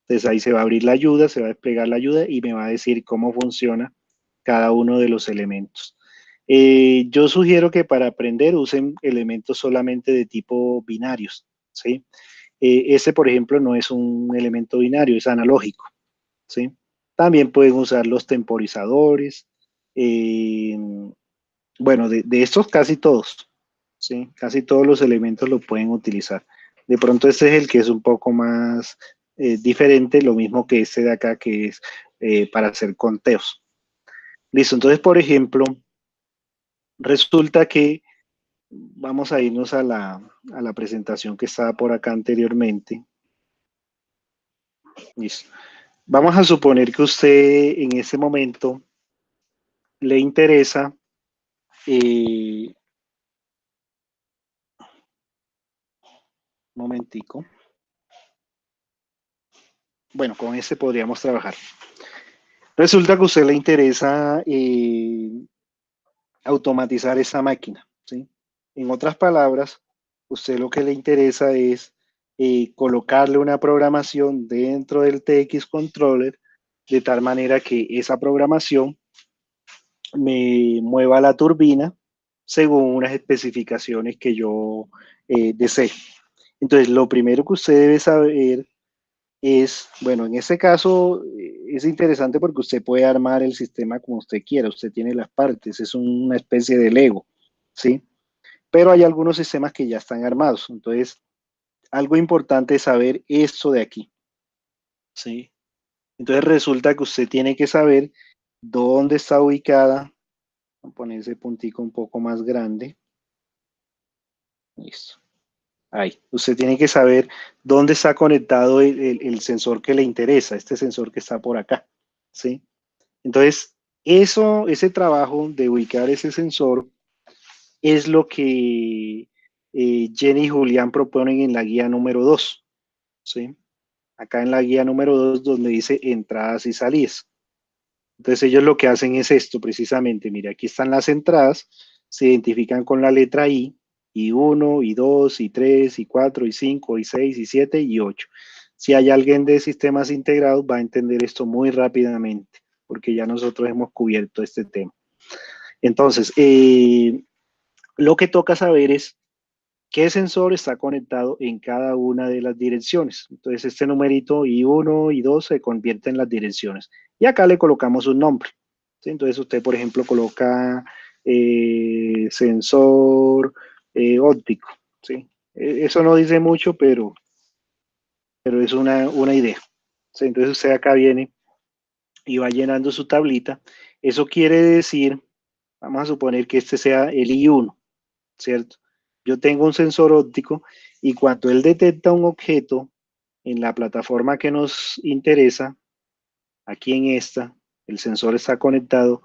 Speaker 1: Entonces ahí se va a abrir la ayuda, se va a desplegar la ayuda y me va a decir cómo funciona cada uno de los elementos. Yo sugiero que para aprender usen elementos solamente de tipo binarios, ¿sí? Ese, por ejemplo, no es un elemento binario, es analógico, ¿sí? También pueden usar los temporizadores. Bueno, de estos casi todos, ¿sí? Casi todos los elementos lo pueden utilizar. De pronto este es el que es un poco más diferente, lo mismo que este de acá, que es para hacer conteos. Listo, entonces, por ejemplo, resulta que vamos a irnos a la presentación que estaba por acá anteriormente. Listo. Vamos a suponer que usted en ese momento le interesa, un momentico. Bueno, con este podríamos trabajar. Resulta que a usted le interesa automatizar esa máquina, ¿sí? En otras palabras, usted lo que le interesa es colocarle una programación dentro del TX Controller de tal manera que esa programación me mueva la turbina según unas especificaciones que yo desee. Entonces, lo primero que usted debe saber es, bueno, en ese caso es interesante porque usted puede armar el sistema como usted quiera, usted tiene las partes, es una especie de Lego, ¿sí? Pero hay algunos sistemas que ya están armados, entonces algo importante es saber esto de aquí, ¿sí? Entonces resulta que usted tiene que saber dónde está ubicada, voy a poner ese puntico un poco más grande, listo. Ahí, usted tiene que saber dónde está conectado el sensor que le interesa, este sensor que está por acá, ¿sí? Entonces, ese trabajo de ubicar ese sensor es lo que Jenny y Julián proponen en la guía número 2, ¿sí? Acá en la guía número 2 donde dice entradas y salidas. Entonces ellos lo que hacen es esto precisamente, mire, aquí están las entradas, se identifican con la letra I 1, I 2, I 3, I 4, I 5, I 6, I 7 y 8. Si hay alguien de sistemas integrados va a entender esto muy rápidamente, porque ya nosotros hemos cubierto este tema. Entonces, lo que toca saber es qué sensor está conectado en cada una de las direcciones. Entonces, este numerito I1, I2 se convierte en las direcciones. Y acá le colocamos un nombre. ¿Sí? Entonces, usted, por ejemplo, coloca sensor óptico. ¿Sí? Eso no dice mucho, pero es una idea. ¿Sí? Entonces, usted acá viene y va llenando su tablita. Eso quiere decir, vamos a suponer que este sea el I1, ¿cierto? Yo tengo un sensor óptico y cuando él detecta un objeto en la plataforma que nos interesa, aquí en esta, el sensor está conectado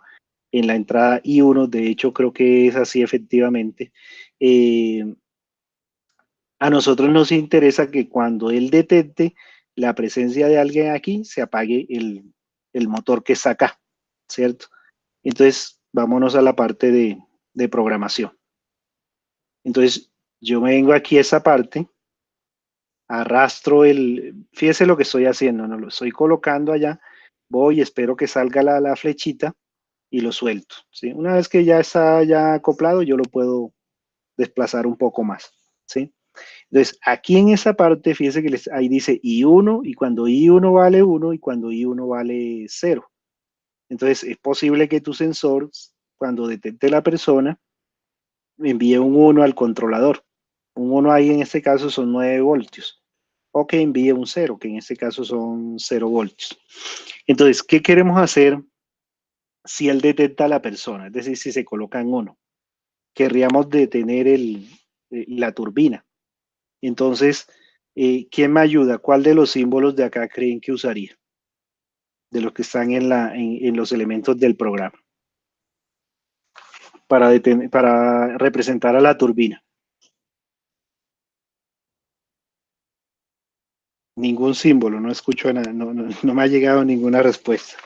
Speaker 1: en la entrada I1, de hecho creo que es así efectivamente. A nosotros nos interesa que cuando él detecte la presencia de alguien aquí, se apague el motor que está acá, ¿cierto? Entonces, vámonos a la parte de programación. Entonces, yo me vengo aquí a esa parte, arrastro fíjese lo que estoy haciendo, no lo estoy colocando allá, voy, espero que salga la flechita y lo suelto, ¿sí? Una vez que ya está ya acoplado, yo lo puedo desplazar un poco más, ¿sí? Entonces, aquí en esa parte, fíjese que ahí dice I1 y cuando I1 vale 1 y cuando I1 vale 0. Entonces, es posible que tu sensor, cuando detecte la persona, envíe un 1 al controlador. Un 1 ahí en este caso son 9 voltios. O que envíe un 0, que en este caso son 0 voltios. Entonces, ¿qué queremos hacer si él detecta a la persona? Es decir, si se coloca en 1. Querríamos detener la turbina. Entonces, ¿quién me ayuda? ¿Cuál de los símbolos de acá creen que usaría? De los que están en los elementos del programa. Para representar a la turbina. Ningún símbolo, no escucho nada, no me ha llegado ninguna respuesta.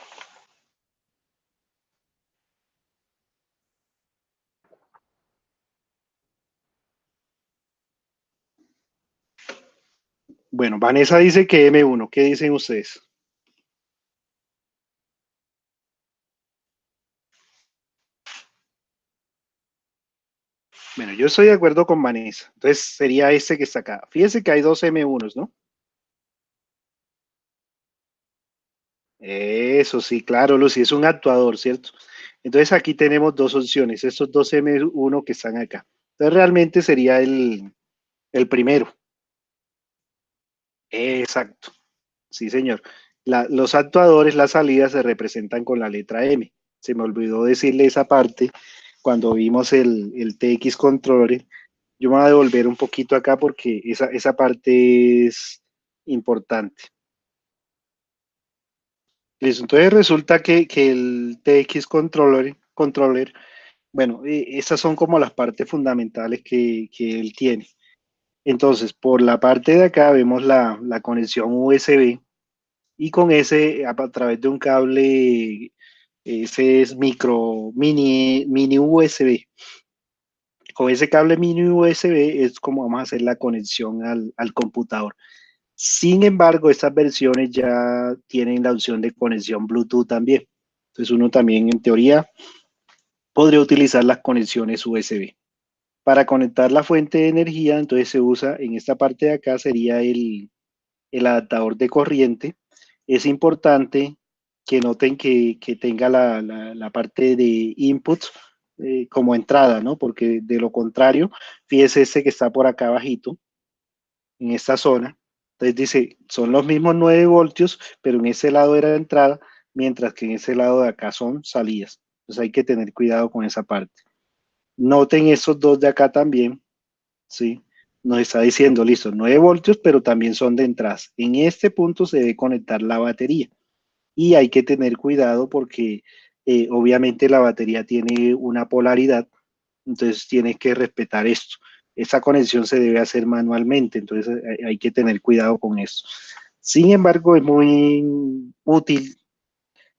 Speaker 1: Bueno, Vanessa dice que M1. ¿Qué dicen ustedes? Bueno, yo estoy de acuerdo con Vanessa. Entonces sería este que está acá. Fíjense que hay dos M1s, ¿no? Eso sí, claro, Lucy, es un actuador, ¿cierto? Entonces aquí tenemos dos opciones, estos dos M1 que están acá. Entonces realmente sería el primero. Exacto, sí, señor. Los actuadores, las salidas se representan con la letra M. Se me olvidó decirle esa parte cuando vimos el TX Controller. Yo me voy a devolver un poquito acá porque esa parte es importante. Listo, entonces resulta que el TX Controller, bueno, esas son como las partes fundamentales que él tiene. Entonces, por la parte de acá vemos la conexión USB y con ese, a través de un cable, ese es mini USB. Con ese cable mini USB es como vamos a hacer la conexión al computador. Sin embargo, estas versiones ya tienen la opción de conexión Bluetooth también. Entonces uno también en teoría podría utilizar las conexiones USB. Para conectar la fuente de energía, entonces se usa en esta parte de acá, sería el adaptador de corriente. Es importante que noten que tenga la parte de input como entrada, ¿no? Porque de lo contrario, fíjese este que está por acá abajito, en esta zona. Entonces dice, son los mismos 9 voltios, pero en ese lado era entrada, mientras que en ese lado de acá son salidas. Entonces hay que tener cuidado con esa parte. Noten estos dos de acá también, ¿sí? Nos está diciendo, listo, 9 voltios, pero también son de entradas. En este punto se debe conectar la batería y hay que tener cuidado porque obviamente la batería tiene una polaridad, entonces tienes que respetar esto. Esa conexión se debe hacer manualmente, entonces hay que tener cuidado con eso. Sin embargo, es muy útil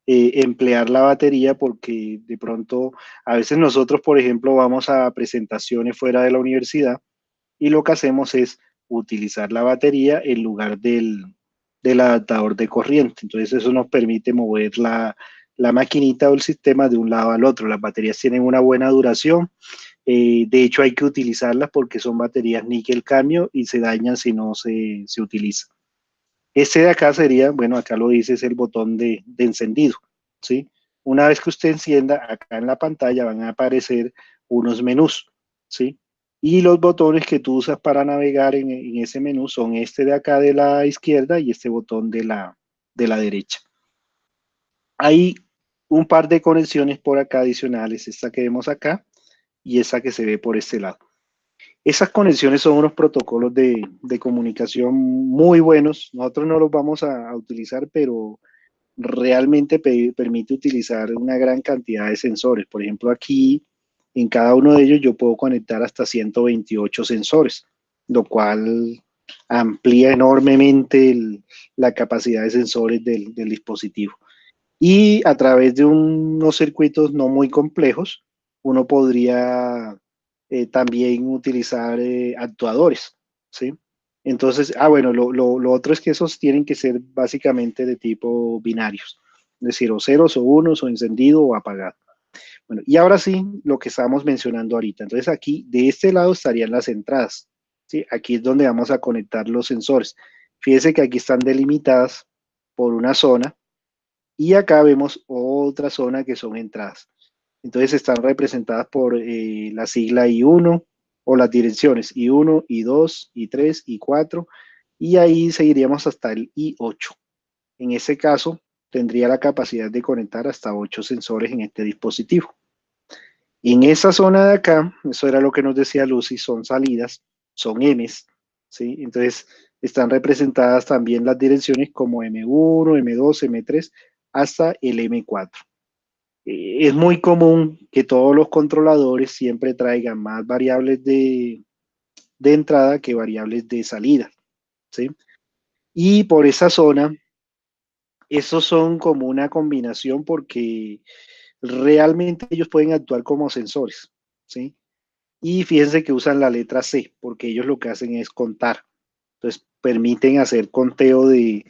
Speaker 1: emplear la batería porque de pronto a veces nosotros, por ejemplo, vamos a presentaciones fuera de la universidad y lo que hacemos es utilizar la batería en lugar del adaptador de corriente. Entonces eso nos permite mover la maquinita o el sistema de un lado al otro. Las baterías tienen una buena duración. De hecho, hay que utilizarlas porque son baterías níquel cadmio y se dañan si no se utiliza. Este de acá sería, bueno, acá lo dice, es el botón de encendido, ¿sí? Una vez que usted encienda, acá en la pantalla van a aparecer unos menús, ¿sí? Y los botones que tú usas para navegar en ese menú son este de acá de la izquierda y este botón de la derecha. Hay un par de conexiones por acá adicionales, esta que vemos acá y esta que se ve por este lado. Esas conexiones son unos protocolos de comunicación muy buenos. Nosotros no los vamos a utilizar, pero realmente permite utilizar una gran cantidad de sensores. Por ejemplo, aquí en cada uno de ellos yo puedo conectar hasta 128 sensores, lo cual amplía enormemente la capacidad de sensores del dispositivo. Y a través de unos circuitos no muy complejos, uno podría también utilizar actuadores, ¿sí? Entonces, bueno, lo otro es que esos tienen que ser básicamente de tipo binarios, es decir, o ceros o unos, o encendido o apagado. Bueno, y ahora sí, lo que estábamos mencionando ahorita. Entonces, aquí, de este lado estarían las entradas, ¿sí? Aquí es donde vamos a conectar los sensores. Fíjese que aquí están delimitadas por una zona y acá vemos otra zona que son entradas. Entonces están representadas por la sigla I1 o las direcciones I1, I2, I3, I4 y ahí seguiríamos hasta el I8. En ese caso, tendría la capacidad de conectar hasta 8 sensores en este dispositivo. En esa zona de acá, eso era lo que nos decía Lucy, son salidas, son M's, ¿sí? Entonces están representadas también las direcciones como M1, M2, M3 hasta el M4. Es muy común que todos los controladores siempre traigan más variables de entrada que variables de salida, ¿sí? Y por esa zona, esos son como una combinación porque realmente ellos pueden actuar como sensores, ¿sí? Y fíjense que usan la letra C, porque ellos lo que hacen es contar. Entonces, permiten hacer conteo de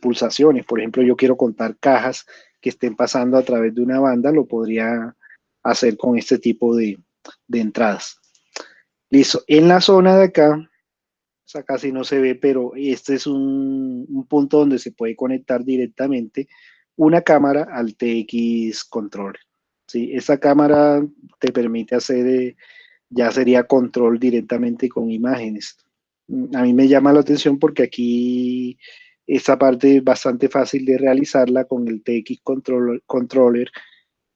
Speaker 1: pulsaciones. Por ejemplo, yo quiero contar cajas que estén pasando a través de una banda, lo podría hacer con este tipo de entradas. Listo. En la zona de acá Esa casi no se ve, pero este es un punto donde se puede conectar directamente una cámara al TX Controller. ¿Sí? Esta cámara te permite hacer, ya sería control directamente con imágenes. A mí me llama la atención porque aquí esta parte es bastante fácil de realizarla con el TX Controller,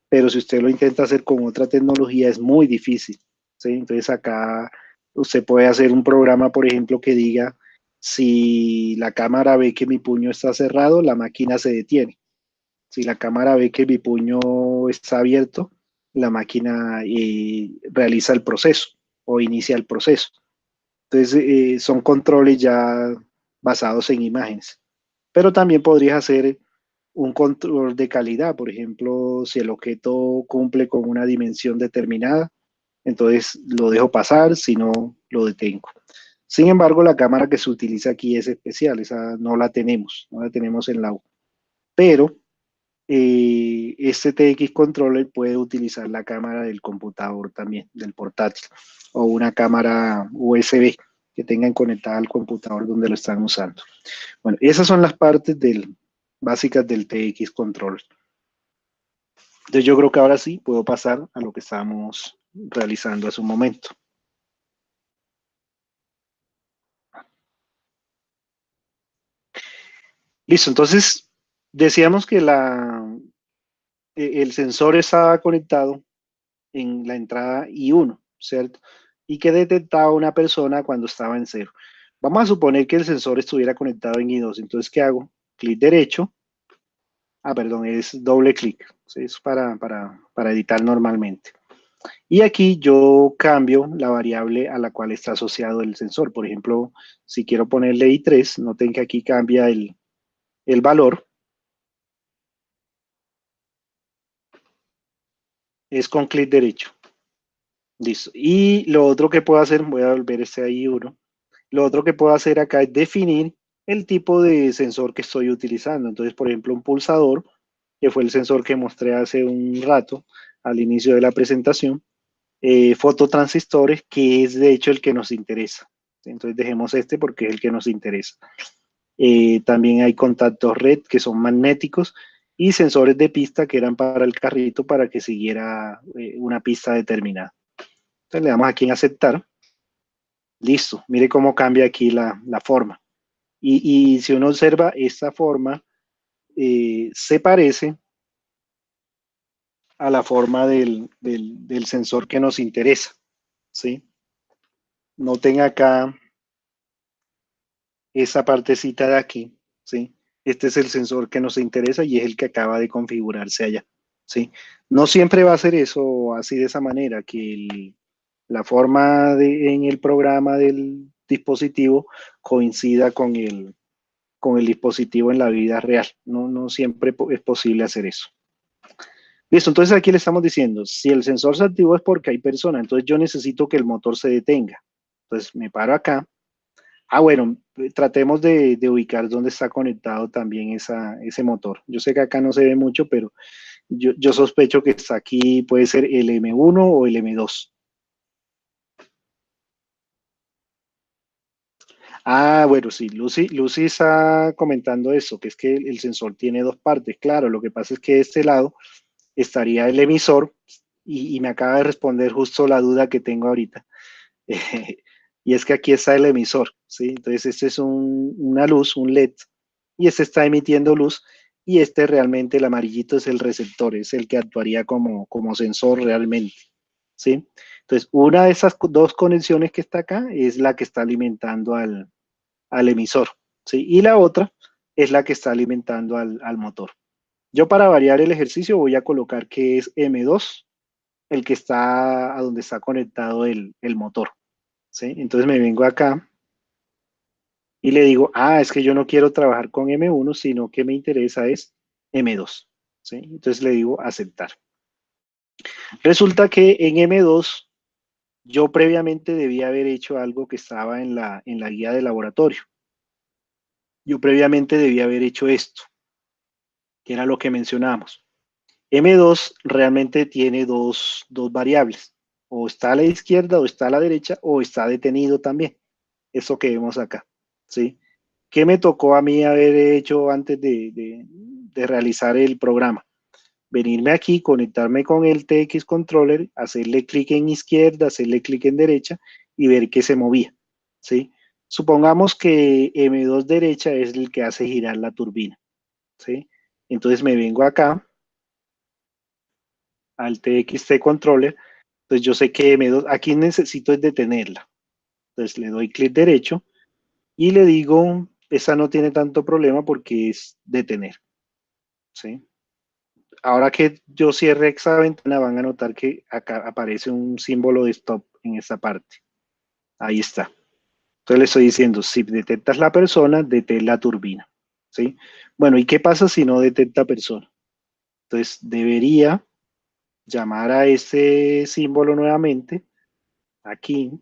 Speaker 1: pero si usted lo intenta hacer con otra tecnología es muy difícil. ¿Sí? Entonces acá usted puede hacer un programa, por ejemplo, que diga, si la cámara ve que mi puño está cerrado, la máquina se detiene. Si la cámara ve que mi puño está abierto, la máquina realiza el proceso o inicia el proceso. Entonces, son controles ya basados en imágenes. Pero también podrías hacer un control de calidad, por ejemplo, si el objeto cumple con una dimensión determinada, entonces lo dejo pasar, si no, lo detengo. Sin embargo, la cámara que se utiliza aquí es especial, esa no la tenemos en la U. Pero este TX Controller puede utilizar la cámara del computador también, del portátil, o una cámara USB que tengan conectada al computador donde lo están usando. Bueno, esas son las partes básicas del TX Controller. Entonces yo creo que ahora sí puedo pasar a lo que estábamos realizando hace un momento. Listo, entonces decíamos que el sensor estaba conectado en la entrada I1, ¿cierto? Y que detectaba una persona cuando estaba en cero. Vamos a suponer que el sensor estuviera conectado en I2, entonces ¿qué hago? Clic derecho, perdón, es doble clic, ¿sí? Es para editar normalmente. Y aquí yo cambio la variable a la cual está asociado el sensor. Por ejemplo, si quiero ponerle I3, noten que aquí cambia el valor, es con clic derecho. Listo. Y lo otro que puedo hacer, voy a volver este ahí uno. Lo otro que puedo hacer acá es definir el tipo de sensor que estoy utilizando. Entonces, por ejemplo, un pulsador, que fue el sensor que mostré hace un rato al inicio de la presentación, fototransistores, que es de hecho el que nos interesa. Entonces, dejemos este porque es el que nos interesa. También hay contactos red que son magnéticos y sensores de pista que eran para el carrito para que siguiera una pista determinada. Entonces, le damos aquí en aceptar. Listo, mire cómo cambia aquí la forma. Y si uno observa, esta forma se parece a la forma del sensor que nos interesa, ¿sí? Noten acá esa partecita de aquí, ¿sí? Este es el sensor que nos interesa y es el que acaba de configurarse allá, ¿sí? No siempre va a ser eso así de esa manera, que la forma en el programa del dispositivo coincida con el dispositivo en la vida real. No, no siempre es posible hacer eso. Listo, entonces aquí le estamos diciendo, si el sensor se activó es porque hay persona, entonces yo necesito que el motor se detenga. Entonces me paro acá. Bueno, tratemos de ubicar dónde está conectado también ese motor. Yo sé que acá no se ve mucho, pero yo sospecho que está aquí, puede ser el M1 o el M2. Bueno, sí, Lucy está comentando eso, que es que el sensor tiene dos partes. Claro, lo que pasa es que de este lado estaría el emisor y me acaba de responder justo la duda que tengo ahorita. Y es que aquí está el emisor, ¿sí? Entonces este es una luz, un LED, y este está emitiendo luz y este realmente, el amarillito es el receptor, es el que actuaría como sensor realmente, ¿sí? Entonces una de esas dos conexiones que está acá es la que está alimentando al emisor, ¿sí? Y la otra es la que está alimentando al motor. Yo para variar el ejercicio voy a colocar que es M2, el que está a donde está conectado el motor, ¿sí? Entonces me vengo acá y le digo, es que yo no quiero trabajar con M1, sino que me interesa es M2, ¿sí? Entonces le digo aceptar. Resulta que en M2 yo previamente debía haber hecho algo que estaba en la guía de laboratorio. Yo previamente debía haber hecho esto, que era lo que mencionamos. M2 realmente tiene dos variables, o está a la izquierda o está a la derecha o está detenido también. Esto que vemos acá, ¿sí? ¿Qué me tocó a mí haber hecho antes de realizar el programa? Venirme aquí, conectarme con el TX Controller, hacerle clic en izquierda, hacerle clic en derecha y ver que se movía, ¿sí? Supongamos que M2 derecha es el que hace girar la turbina, ¿sí? Entonces me vengo acá al TXT Controller, entonces yo sé que M2, aquí necesito es detenerla. Entonces le doy clic derecho y le digo, esa no tiene tanto problema porque es detener, ¿sí? Ahora que yo cierre esa ventana van a notar que acá aparece un símbolo de stop en esta parte. Ahí está. Entonces le estoy diciendo, si detectas la persona, detén la turbina, ¿sí? Bueno, ¿y qué pasa si no detecta persona? Entonces debería llamar a ese símbolo nuevamente, aquí.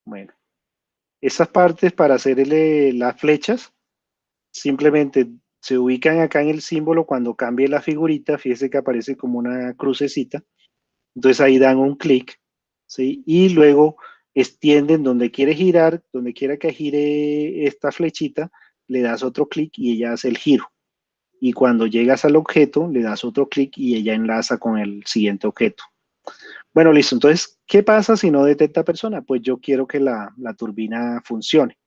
Speaker 1: Bueno, esas partes para hacerle las flechas, simplemente se ubican acá en el símbolo cuando cambie la figurita, fíjese que aparece como una crucecita, entonces ahí dan un clic, ¿sí? Y luego extienden donde quiere girar, donde quiera que gire esta flechita, le das otro clic y ella hace el giro. Y cuando llegas al objeto, le das otro clic y ella enlaza con el siguiente objeto. Bueno, listo. Entonces, ¿qué pasa si no detecta persona? Pues yo quiero que la turbina funcione.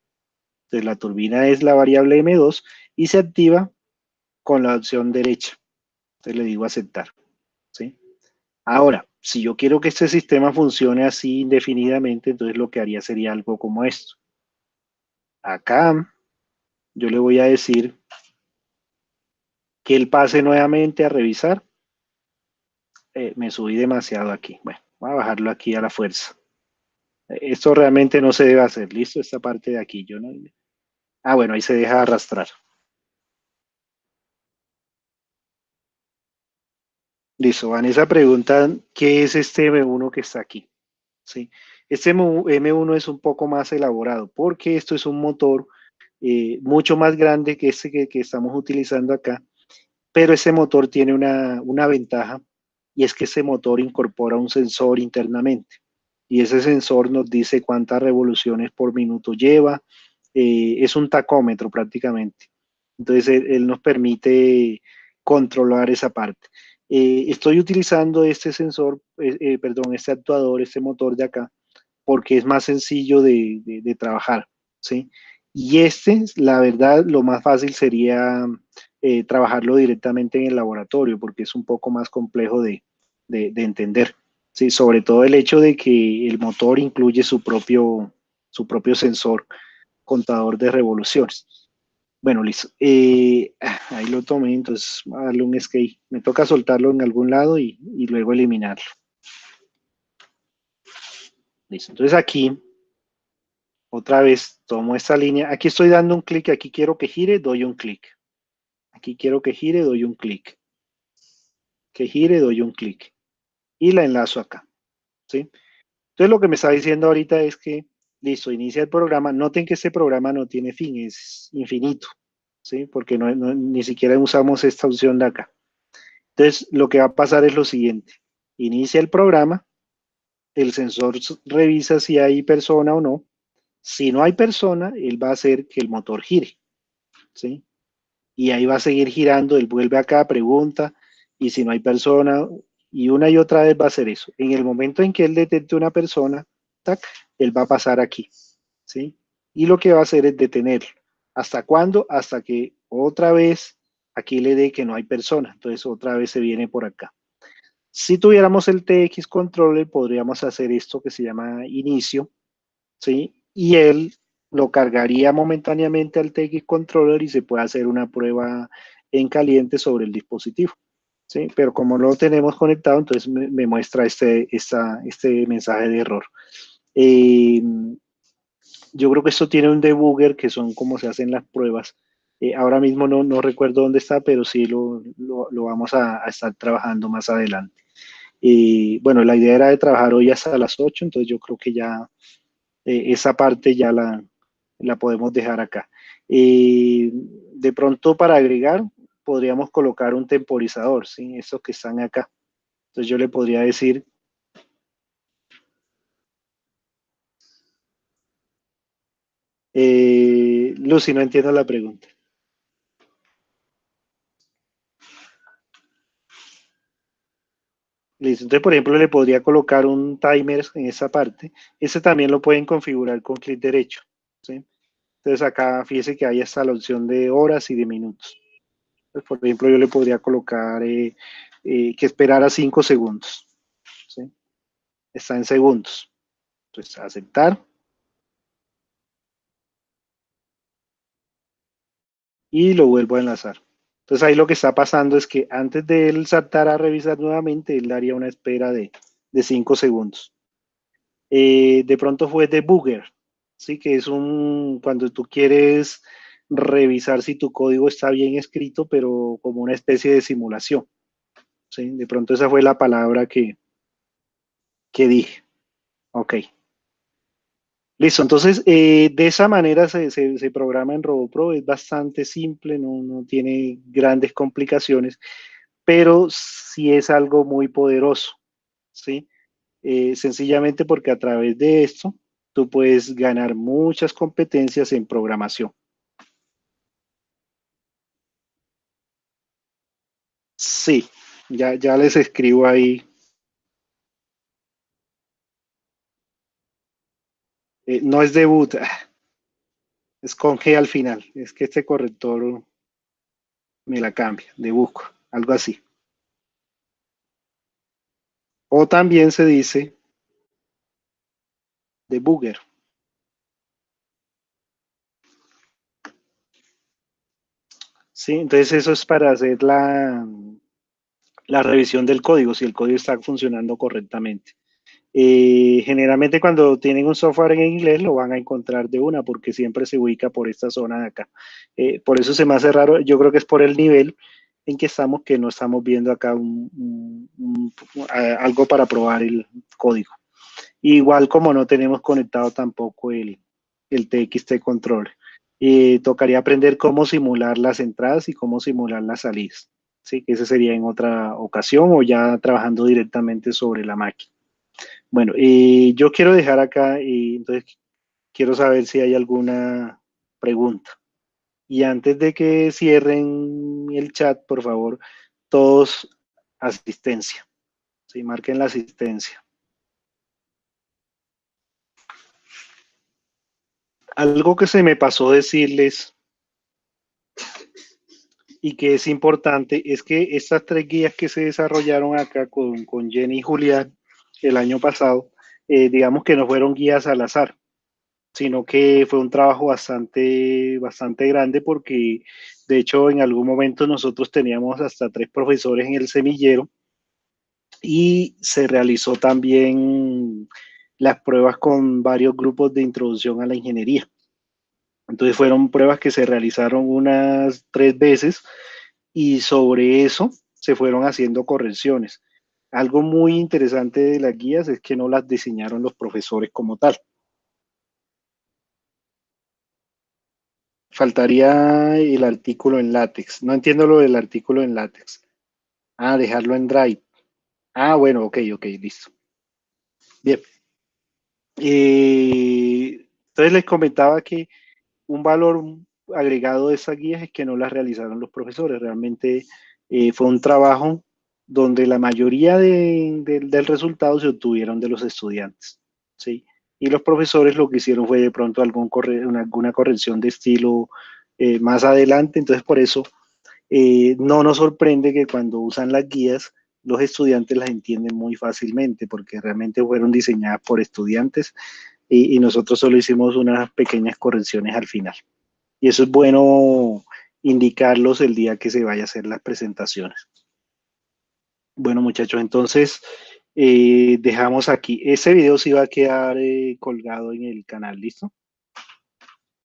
Speaker 1: Entonces, la turbina es la variable M2 y se activa con la opción derecha. Entonces, le digo aceptar, ¿sí? Ahora, si yo quiero que este sistema funcione así indefinidamente, entonces lo que haría sería algo como esto. Acá yo le voy a decir que él pase nuevamente a revisar. Me subí demasiado aquí. Bueno, voy a bajarlo aquí a la fuerza. Esto realmente no se debe hacer. Listo, esta parte de aquí. Yo no... Ah, bueno, ahí se deja arrastrar. Listo, Vanessa pregunta, ¿qué es este M1 que está aquí? ¿Sí? Este M1 es un poco más elaborado porque esto es un motor mucho más grande que este que estamos utilizando acá, pero ese motor tiene una ventaja y es que ese motor incorpora un sensor internamente y ese sensor nos dice cuántas revoluciones por minuto lleva, es un tacómetro prácticamente. Entonces él nos permite controlar esa parte. Estoy utilizando este sensor, perdón, este actuador, este motor de acá, porque es más sencillo de trabajar, ¿sí? Y este, la verdad, lo más fácil sería trabajarlo directamente en el laboratorio, porque es un poco más complejo de entender, ¿sí? Sobre todo el hecho de que el motor incluye su propio sensor contador de revoluciones. Bueno, listo. Ahí lo tomé, entonces voy a darle un escape. Me toca soltarlo en algún lado y luego eliminarlo. Listo. Entonces aquí otra vez tomo esta línea. Aquí estoy dando un clic. Aquí quiero que gire, doy un clic. Aquí quiero que gire, doy un clic. Que gire, doy un clic. Y la enlazo acá. ¿Sí? Entonces lo que me está diciendo ahorita es que, listo, inicia el programa. Noten que este programa no tiene fin, es infinito. ¿Sí? Porque ni siquiera usamos esta opción de acá. Entonces lo que va a pasar es lo siguiente. Inicia el programa. El sensor revisa si hay persona o no. Si no hay persona, él va a hacer que el motor gire. ¿Sí? Y ahí va a seguir girando, él vuelve acá, pregunta, y si no hay persona, y otra vez va a hacer eso. En el momento en que él detecte una persona, tac, él va a pasar aquí, ¿sí? Y lo que va a hacer es detenerlo. ¿Hasta cuándo? Hasta que otra vez aquí le dé que no hay persona, entonces otra vez se viene por acá. Si tuviéramos el TX controller, podríamos hacer esto que se llama inicio, ¿sí? Y él lo cargaría momentáneamente al TX Controller y se puede hacer una prueba en caliente sobre el dispositivo, ¿sí? Pero como no lo tenemos conectado, entonces me muestra este mensaje de error. Eh, yo creo que esto tiene un debugger que son como se hacen las pruebas. Ahora mismo no recuerdo dónde está, pero sí lo vamos a estar trabajando más adelante. Bueno, la idea era de trabajar hoy hasta las 8, entonces yo creo que ya esa parte ya la podemos dejar acá. De pronto para agregar, podríamos colocar un temporizador, ¿sí? Estos que están acá. Entonces yo le podría decir, Lucy, no entiendo la pregunta. Listo. Entonces, por ejemplo, le podría colocar un timer en esa parte. Ese también lo pueden configurar con clic derecho. ¿Sí? Entonces, acá fíjese que hay hasta la opción de horas y de minutos. Entonces, por ejemplo, yo le podría colocar que esperara 5 segundos. ¿Sí? Está en segundos. Entonces, aceptar. Y lo vuelvo a enlazar. Entonces, ahí lo que está pasando es que antes de él saltar a revisar nuevamente, él daría una espera de 5 segundos. De pronto fue debugger, ¿sí? Que es cuando tú quieres revisar si tu código está bien escrito, pero como una especie de simulación, ¿sí? De pronto esa fue la palabra que dije. Ok. Listo, entonces de esa manera se programa en RoboPro, es bastante simple, no tiene grandes complicaciones, pero sí es algo muy poderoso, ¿sí? Sencillamente porque a través de esto tú puedes ganar muchas competencias en programación. Sí, ya les escribo ahí. No es debut, es con G al final. Es que este corrector me la cambia, debug, algo así. O también se dice debugger. Sí, entonces eso es para hacer la revisión del código, si el código está funcionando correctamente. Generalmente cuando tienen un software en inglés lo van a encontrar de una porque siempre se ubica por esta zona de acá. Por eso se me hace raro, yo creo que es por el nivel en que estamos que no estamos viendo acá algo para probar el código. Igual como no tenemos conectado tampoco el TXT control. Tocaría aprender cómo simular las entradas y cómo simular las salidas. Sí, que ese sería en otra ocasión o ya trabajando directamente sobre la máquina. Bueno, yo quiero dejar acá, entonces quiero saber si hay alguna pregunta. Y antes de que cierren el chat, por favor, todos asistencia. Sí, marquen la asistencia. Algo que se me pasó decirles y que es importante es que estas tres guías que se desarrollaron acá con Jenny y Julián el año pasado, digamos que no fueron guías al azar, sino que fue un trabajo bastante grande porque de hecho en algún momento nosotros teníamos hasta 3 profesores en el semillero y se realizó también las pruebas con varios grupos de introducción a la ingeniería. Entonces fueron pruebas que se realizaron unas 3 veces y sobre eso se fueron haciendo correcciones. Algo muy interesante de las guías es que no las diseñaron los profesores como tal. Faltaría el artículo en látex. No entiendo lo del artículo en látex. Ah, dejarlo en Drive. Ah, bueno, ok, listo. Bien. Entonces les comentaba que un valor agregado de esas guías es que no las realizaron los profesores. Realmente fue un trabajo donde la mayoría del resultado se obtuvieron de los estudiantes, ¿sí? Y los profesores lo que hicieron fue de pronto alguna corrección de estilo más adelante. Entonces, por eso no nos sorprende que cuando usan las guías, los estudiantes las entienden muy fácilmente, porque realmente fueron diseñadas por estudiantes y nosotros solo hicimos unas pequeñas correcciones al final. Y eso es bueno indicarlos el día que se vaya a hacer las presentaciones. Bueno, muchachos, entonces dejamos aquí. Ese video sí va a quedar colgado en el canal, ¿listo?